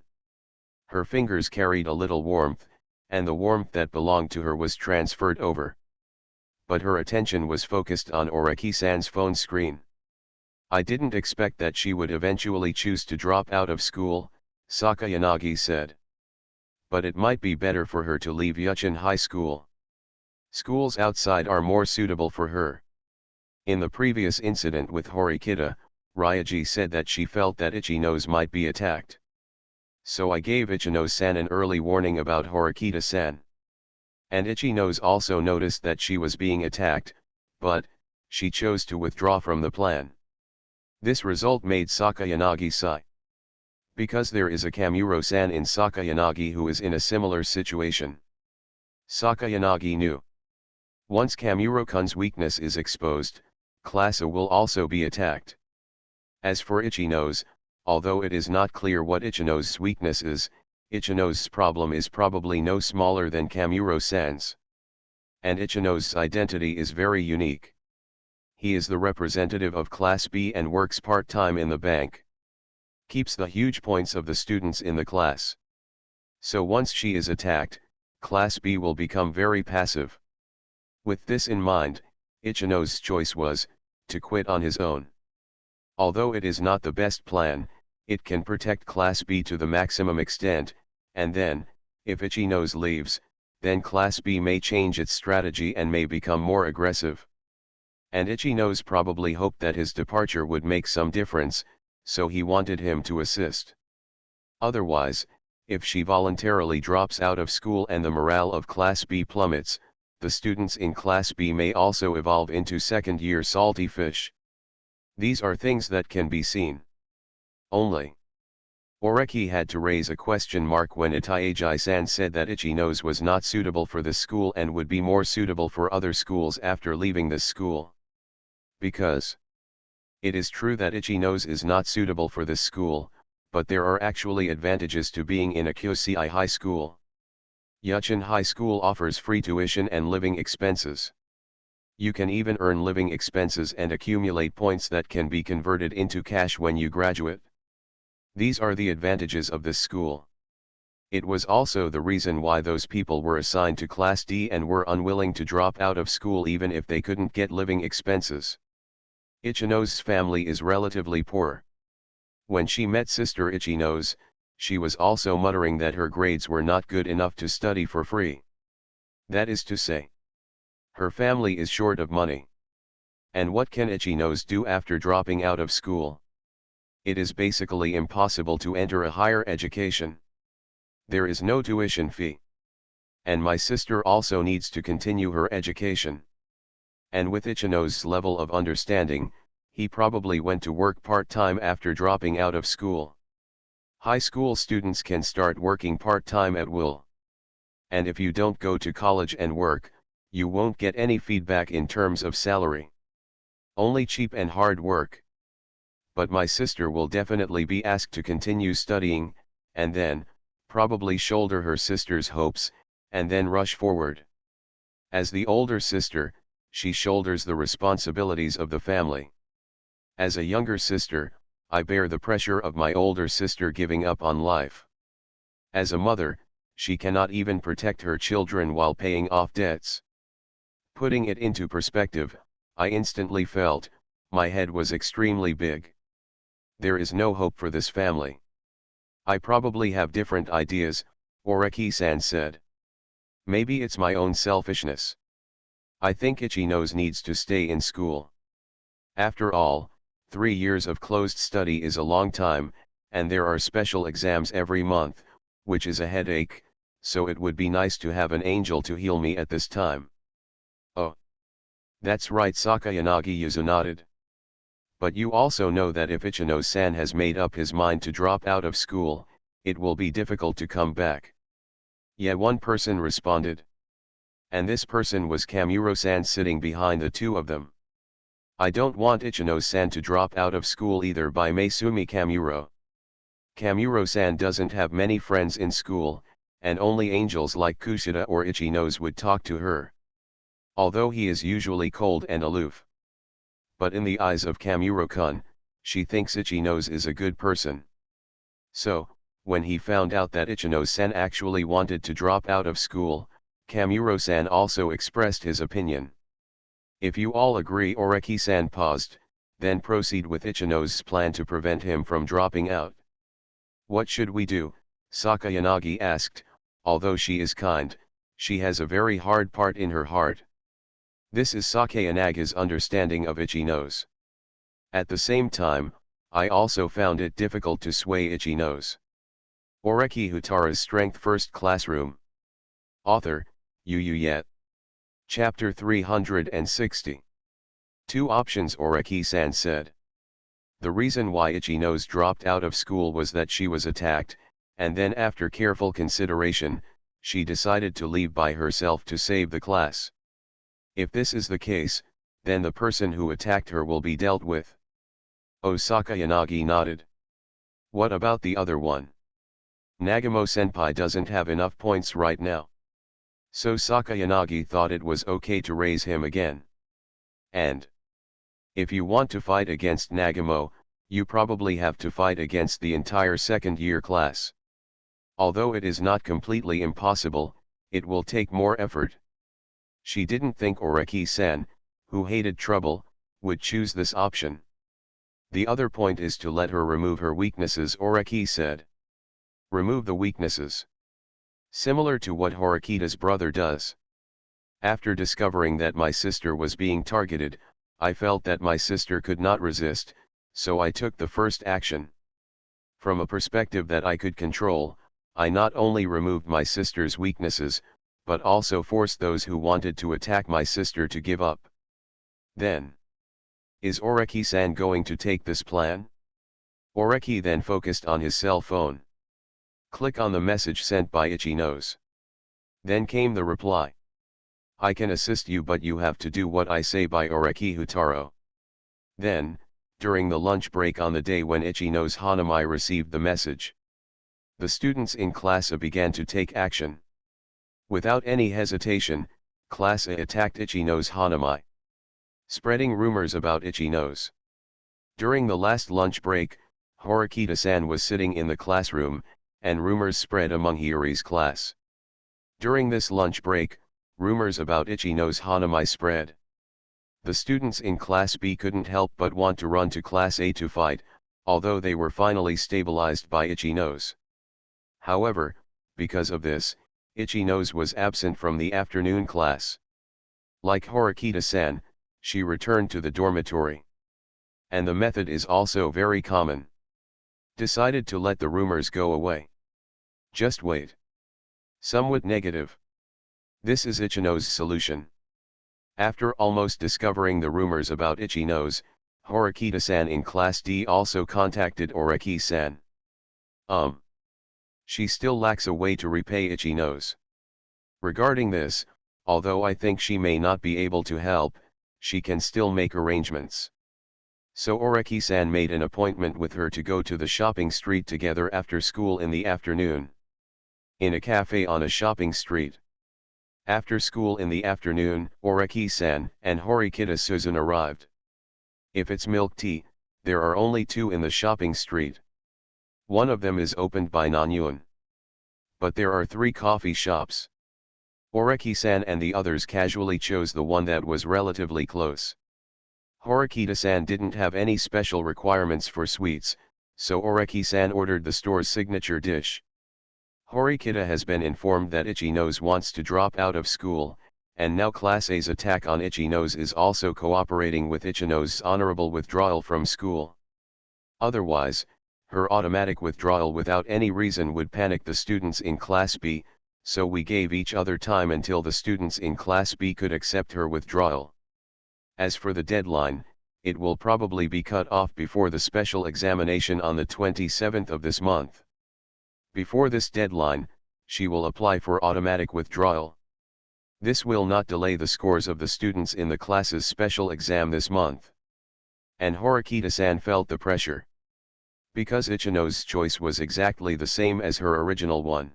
Her fingers carried a little warmth, and the warmth that belonged to her was transferred over. But her attention was focused on Oreki-san's phone screen. I didn't expect that she would eventually choose to drop out of school, Sakayanagi said. But it might be better for her to leave Yuchin High School. Schools outside are more suitable for her. In the previous incident with Horikita, Ryaji said that she felt that Ichino's might be attacked. So I gave Ichino-san an early warning about Horikita-san. And Ichino also noticed that she was being attacked, but she chose to withdraw from the plan. This result made Sakayanagi sigh. Because there is a Kamuro-san in Sakayanagi who is in a similar situation. Sakayanagi knew. Once Kamuro-kun's weakness is exposed, Class A will also be attacked. As for Ichino's, although it is not clear what Ichino's weakness is, Ichino's problem is probably no smaller than Kamuro-san's. And Ichino's identity is very unique. He is the representative of Class B and works part-time in the bank. Keeps the huge points of the students in the class. So once she is attacked, Class B will become very passive. With this in mind, Ichino's choice was, to quit on his own. Although it is not the best plan, it can protect Class B to the maximum extent, and then, if Ichino's leaves, then Class B may change its strategy and may become more aggressive. And Ichino's probably hoped that his departure would make some difference, so he wanted him to assist. Otherwise, if she voluntarily drops out of school and the morale of Class B plummets, the students in Class B may also evolve into second-year salty fish. These are things that can be seen. Only. Oreki had to raise a question mark when Itaiji-san said that Ichino's was not suitable for this school and would be more suitable for other schools after leaving this school. Because it is true that Ichino's is not suitable for this school, but there are actually advantages to being in a Kyosei high school. Yuchin High School offers free tuition and living expenses. You can even earn living expenses and accumulate points that can be converted into cash when you graduate. These are the advantages of this school. It was also the reason why those people were assigned to Class D and were unwilling to drop out of school even if they couldn't get living expenses. Ichino's family is relatively poor. When she met Sister Ichino's, she was also muttering that her grades were not good enough to study for free. That is to say, her family is short of money. And what can Ichino's do after dropping out of school? It is basically impossible to enter a higher education. There is no tuition fee. And my sister also needs to continue her education. And with Ichino's level of understanding, he probably went to work part-time after dropping out of school. High school students can start working part-time at will. And if you don't go to college and work, you won't get any feedback in terms of salary. Only cheap and hard work. But my sister will definitely be asked to continue studying, and then, probably shoulder her sister's hopes, and then rush forward. As the older sister, she shoulders the responsibilities of the family. As a younger sister, I bear the pressure of my older sister giving up on life. As a mother, she cannot even protect her children while paying off debts. Putting it into perspective, I instantly felt, my head was extremely big. There is no hope for this family. I probably have different ideas, Oreki-san said. Maybe it's my own selfishness. I think Ichino's needs to stay in school. After all, 3 years of closed study is a long time, and there are special exams every month, which is a headache, so it would be nice to have an angel to heal me at this time. Oh. That's right, Sakayanagi Yuzu nodded. But you also know that if Ichino-san has made up his mind to drop out of school, it will be difficult to come back. Yeah, one person responded. And this person was Kamuro-san sitting behind the two of them. I don't want Ichino-san to drop out of school either by Maesumi Kamuro. Kamuro-san doesn't have many friends in school, and only angels like Kushida or Ichino's would talk to her. Although he is usually cold and aloof. But in the eyes of Kamuro-kun, she thinks Ichino's is a good person. So, when he found out that Ichino-san actually wanted to drop out of school, Kamuro-san also expressed his opinion. If you all agree, Oreki-san paused, then proceed with Ichino's plan to prevent him from dropping out. What should we do? Sakayanagi asked. Although she is kind, she has a very hard part in her heart. This is Sakayanaga's understanding of Ichino's. At the same time, I also found it difficult to sway Ichino's. Oreki Houtarou's Strength First Classroom. Author, Yet. Chapter 360. Two options, Oreki-san said. The reason why Ichi-nose dropped out of school was that she was attacked, and then after careful consideration, she decided to leave by herself to save the class. If this is the case, then the person who attacked her will be dealt with. Osaka Yanagi nodded. What about the other one? Nagamo-senpai doesn't have enough points right now. So Sakayanagi thought it was okay to raise him again. And if you want to fight against Nagamo, you probably have to fight against the entire second-year class. Although it is not completely impossible, it will take more effort. She didn't think Oreki-san, who hated trouble, would choose this option. The other point is to let her remove her weaknesses, Oreki said. Remove the weaknesses. Similar to what Horikita's brother does. After discovering that my sister was being targeted, I felt that my sister could not resist, so I took the first action. From a perspective that I could control, I not only removed my sister's weaknesses, but also forced those who wanted to attack my sister to give up. Then, is Oreki-san going to take this plan? Oreki then focused on his cell phone. Click on the message sent by Ichi-nose. Then came the reply. I can assist you, but you have to do what I say, by Oreki Houtarou. Then, during the lunch break on the day when Ichi-nose Hanamai received the message, the students in Class A began to take action. Without any hesitation, Class A attacked Ichi-nose Hanamai, spreading rumors about Ichi-nose. During the last lunch break, Horikita-san was sitting in the classroom, and rumors spread among Hiyori's class. During this lunch break, rumors about Ichi-nose Hanamai spread. The students in Class B couldn't help but want to run to Class A to fight, although they were finally stabilized by Ichi-nose. However, because of this, Ichi-nose was absent from the afternoon class. Like Horikita-san, she returned to the dormitory. And the method is also very common. Decided to let the rumors go away. Just wait. Somewhat negative. This is Ichi-nose's solution. After almost discovering the rumors about Ichi-nose, Horikita-san in Class D also contacted Oreki-san. She still lacks a way to repay Ichi-nose. Regarding this, although I think she may not be able to help, she can still make arrangements. So Oreki-san made an appointment with her to go to the shopping street together after school in the afternoon. In a cafe on a shopping street. After school in the afternoon, Oreki-san and Horikita-susan arrived. If it's milk tea, there are only two in the shopping street. One of them is opened by Nanyun. But there are 3 coffee shops. Oreki-san and the others casually chose the one that was relatively close. Horikita-san didn't have any special requirements for sweets, so Oreki-san ordered the store's signature dish. Horikita has been informed that Ichi-nose wants to drop out of school, and now Class A's attack on Ichi-nose is also cooperating with Ichi-nose's honorable withdrawal from school. Otherwise, her automatic withdrawal without any reason would panic the students in Class B, so we gave each other time until the students in Class B could accept her withdrawal. As for the deadline, it will probably be cut off before the special examination on the 27th of this month. Before this deadline, she will apply for automatic withdrawal. This will not delay the scores of the students in the class's special exam this month. And Horikita-san felt the pressure. Because Ichi-nose's choice was exactly the same as her original one.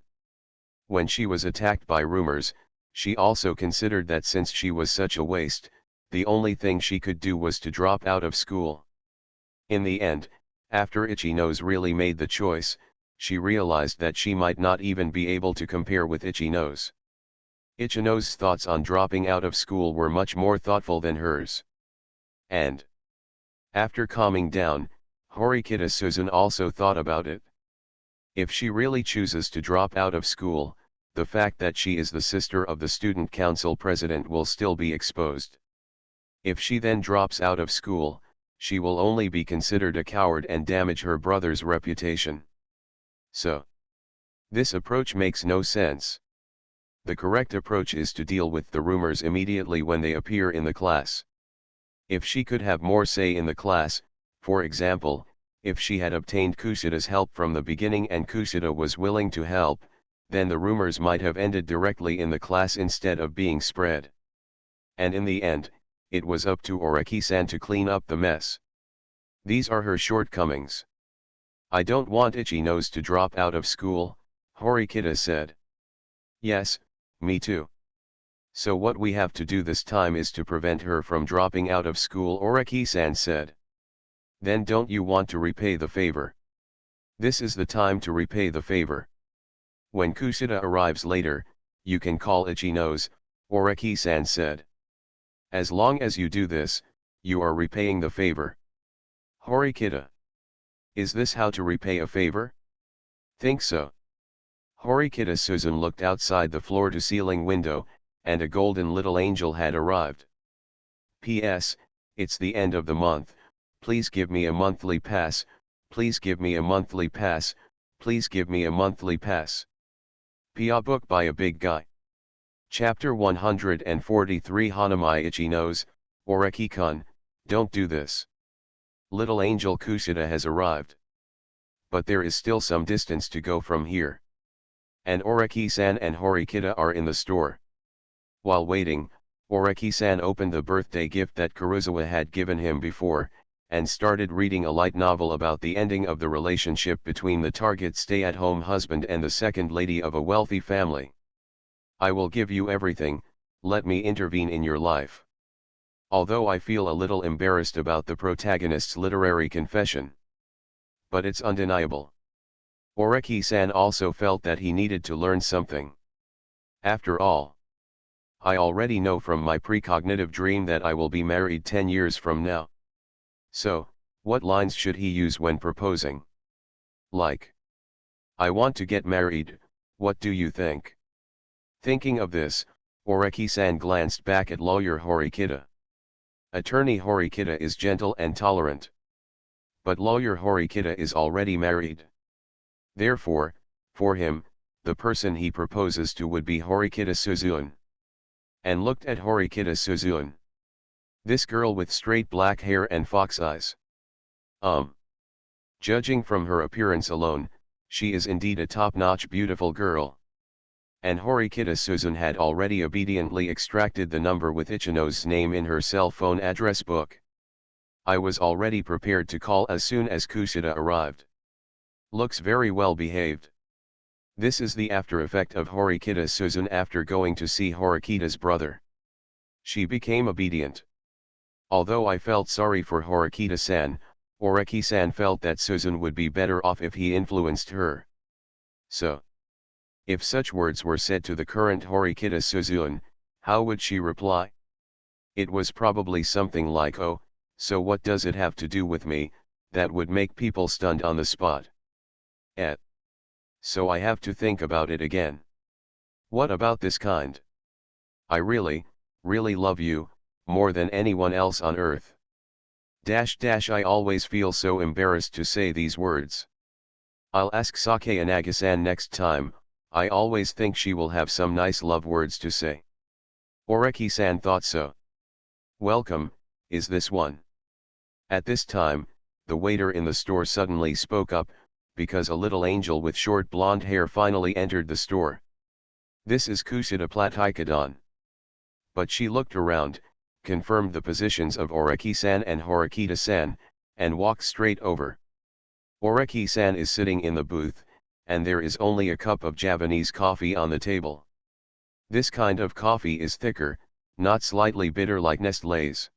When she was attacked by rumors, she also considered that since she was such a waste, the only thing she could do was to drop out of school. In the end, after Ichi-nose really made the choice, she realized that she might not even be able to compare with Ichi-nose. Ichi-nose's thoughts on dropping out of school were much more thoughtful than hers. And after calming down, Horikita-susan also thought about it. If she really chooses to drop out of school, the fact that she is the sister of the student council president will still be exposed. If she then drops out of school, she will only be considered a coward and damage her brother's reputation. So, This approach makes no sense. The correct approach is to deal with the rumors immediately when they appear in the class. If she could have more say in the class, for example, if she had obtained Kushida's help from the beginning and Kushida was willing to help, then the rumors might have ended directly in the class instead of being spread. And in the end, it was up to Oreki-san to clean up the mess. These are her shortcomings. I don't want Itchy Nose to drop out of school, Horikita said. Yes, me too. So what we have to do this time is to prevent her from dropping out of school, Oreki-san said. Then don't you want to repay the favor? This is the time to repay the favor. When Kushida arrives later, you can call Itchy Nose, Oreki-san said. As long as you do this, you are repaying the favor. Horikita. Is this how to repay a favor? Think so. Horikita Suzun looked outside the floor-to-ceiling window, and a golden little angel had arrived. P.S. It's the end of the month, please give me a monthly pass, please give me a monthly pass, please give me a monthly pass. Pia book by a big guy. Chapter 143 Hanamai Itchy Nose, Oreki-kun, don't do this. Little angel Kushida has arrived. But there is still some distance to go from here. And Oreki-san and Horikita are in the store. While waiting, Oreki-san opened the birthday gift that Kuruzawa had given him before, and started reading a light novel about the ending of the relationship between the target stay-at-home husband and the second lady of a wealthy family. I will give you everything, let me intervene in your life. Although I feel a little embarrassed about the protagonist's literary confession. But it's undeniable. Oreki-san also felt that he needed to learn something. After all, I already know from my precognitive dream that I will be married 10 years from now. So, what lines should he use when proposing? Like, I want to get married, what do you think? Thinking of this, Oreki-san glanced back at lawyer Horikita. Attorney Horikita is gentle and tolerant. But lawyer Horikita is already married. Therefore, for him, the person he proposes to would be Horikita Suzun. And looked at Horikita Suzun. This girl with straight black hair and fox eyes. Judging from her appearance alone, she is indeed a top-notch beautiful girl. And Horikita Suzun had already obediently extracted the number with Ichino's name in her cell phone address book. I was already prepared to call as soon as Kushida arrived. Looks very well behaved. This is the after effect of Horikita Suzun after going to see Horikita's brother. She became obedient. Although I felt sorry for Horikita-san, Oreki-san felt that Suzun would be better off if he influenced her. So, if such words were said to the current Horikita Suzun, how would she reply? It was probably something like, oh, so what does it have to do with me, that would make people stunned on the spot. So I have to think about it again. What about this kind? I really, really love you, more than anyone else on earth. I always feel so embarrassed to say these words. I'll ask Sake Anaga-san next time, I always think she will have some nice love words to say. Oreki-san thought so. Welcome, is this one? At this time, the waiter in the store suddenly spoke up, because a little angel with short blonde hair finally entered the store. This is Kushida Platycodon. But she looked around, confirmed the positions of Oreki-san and Horikita-san, and walked straight over. Oreki-san is sitting in the booth, and there is only a cup of Japanese coffee on the table. This kind of coffee is thicker, not slightly bitter like Nestlé's.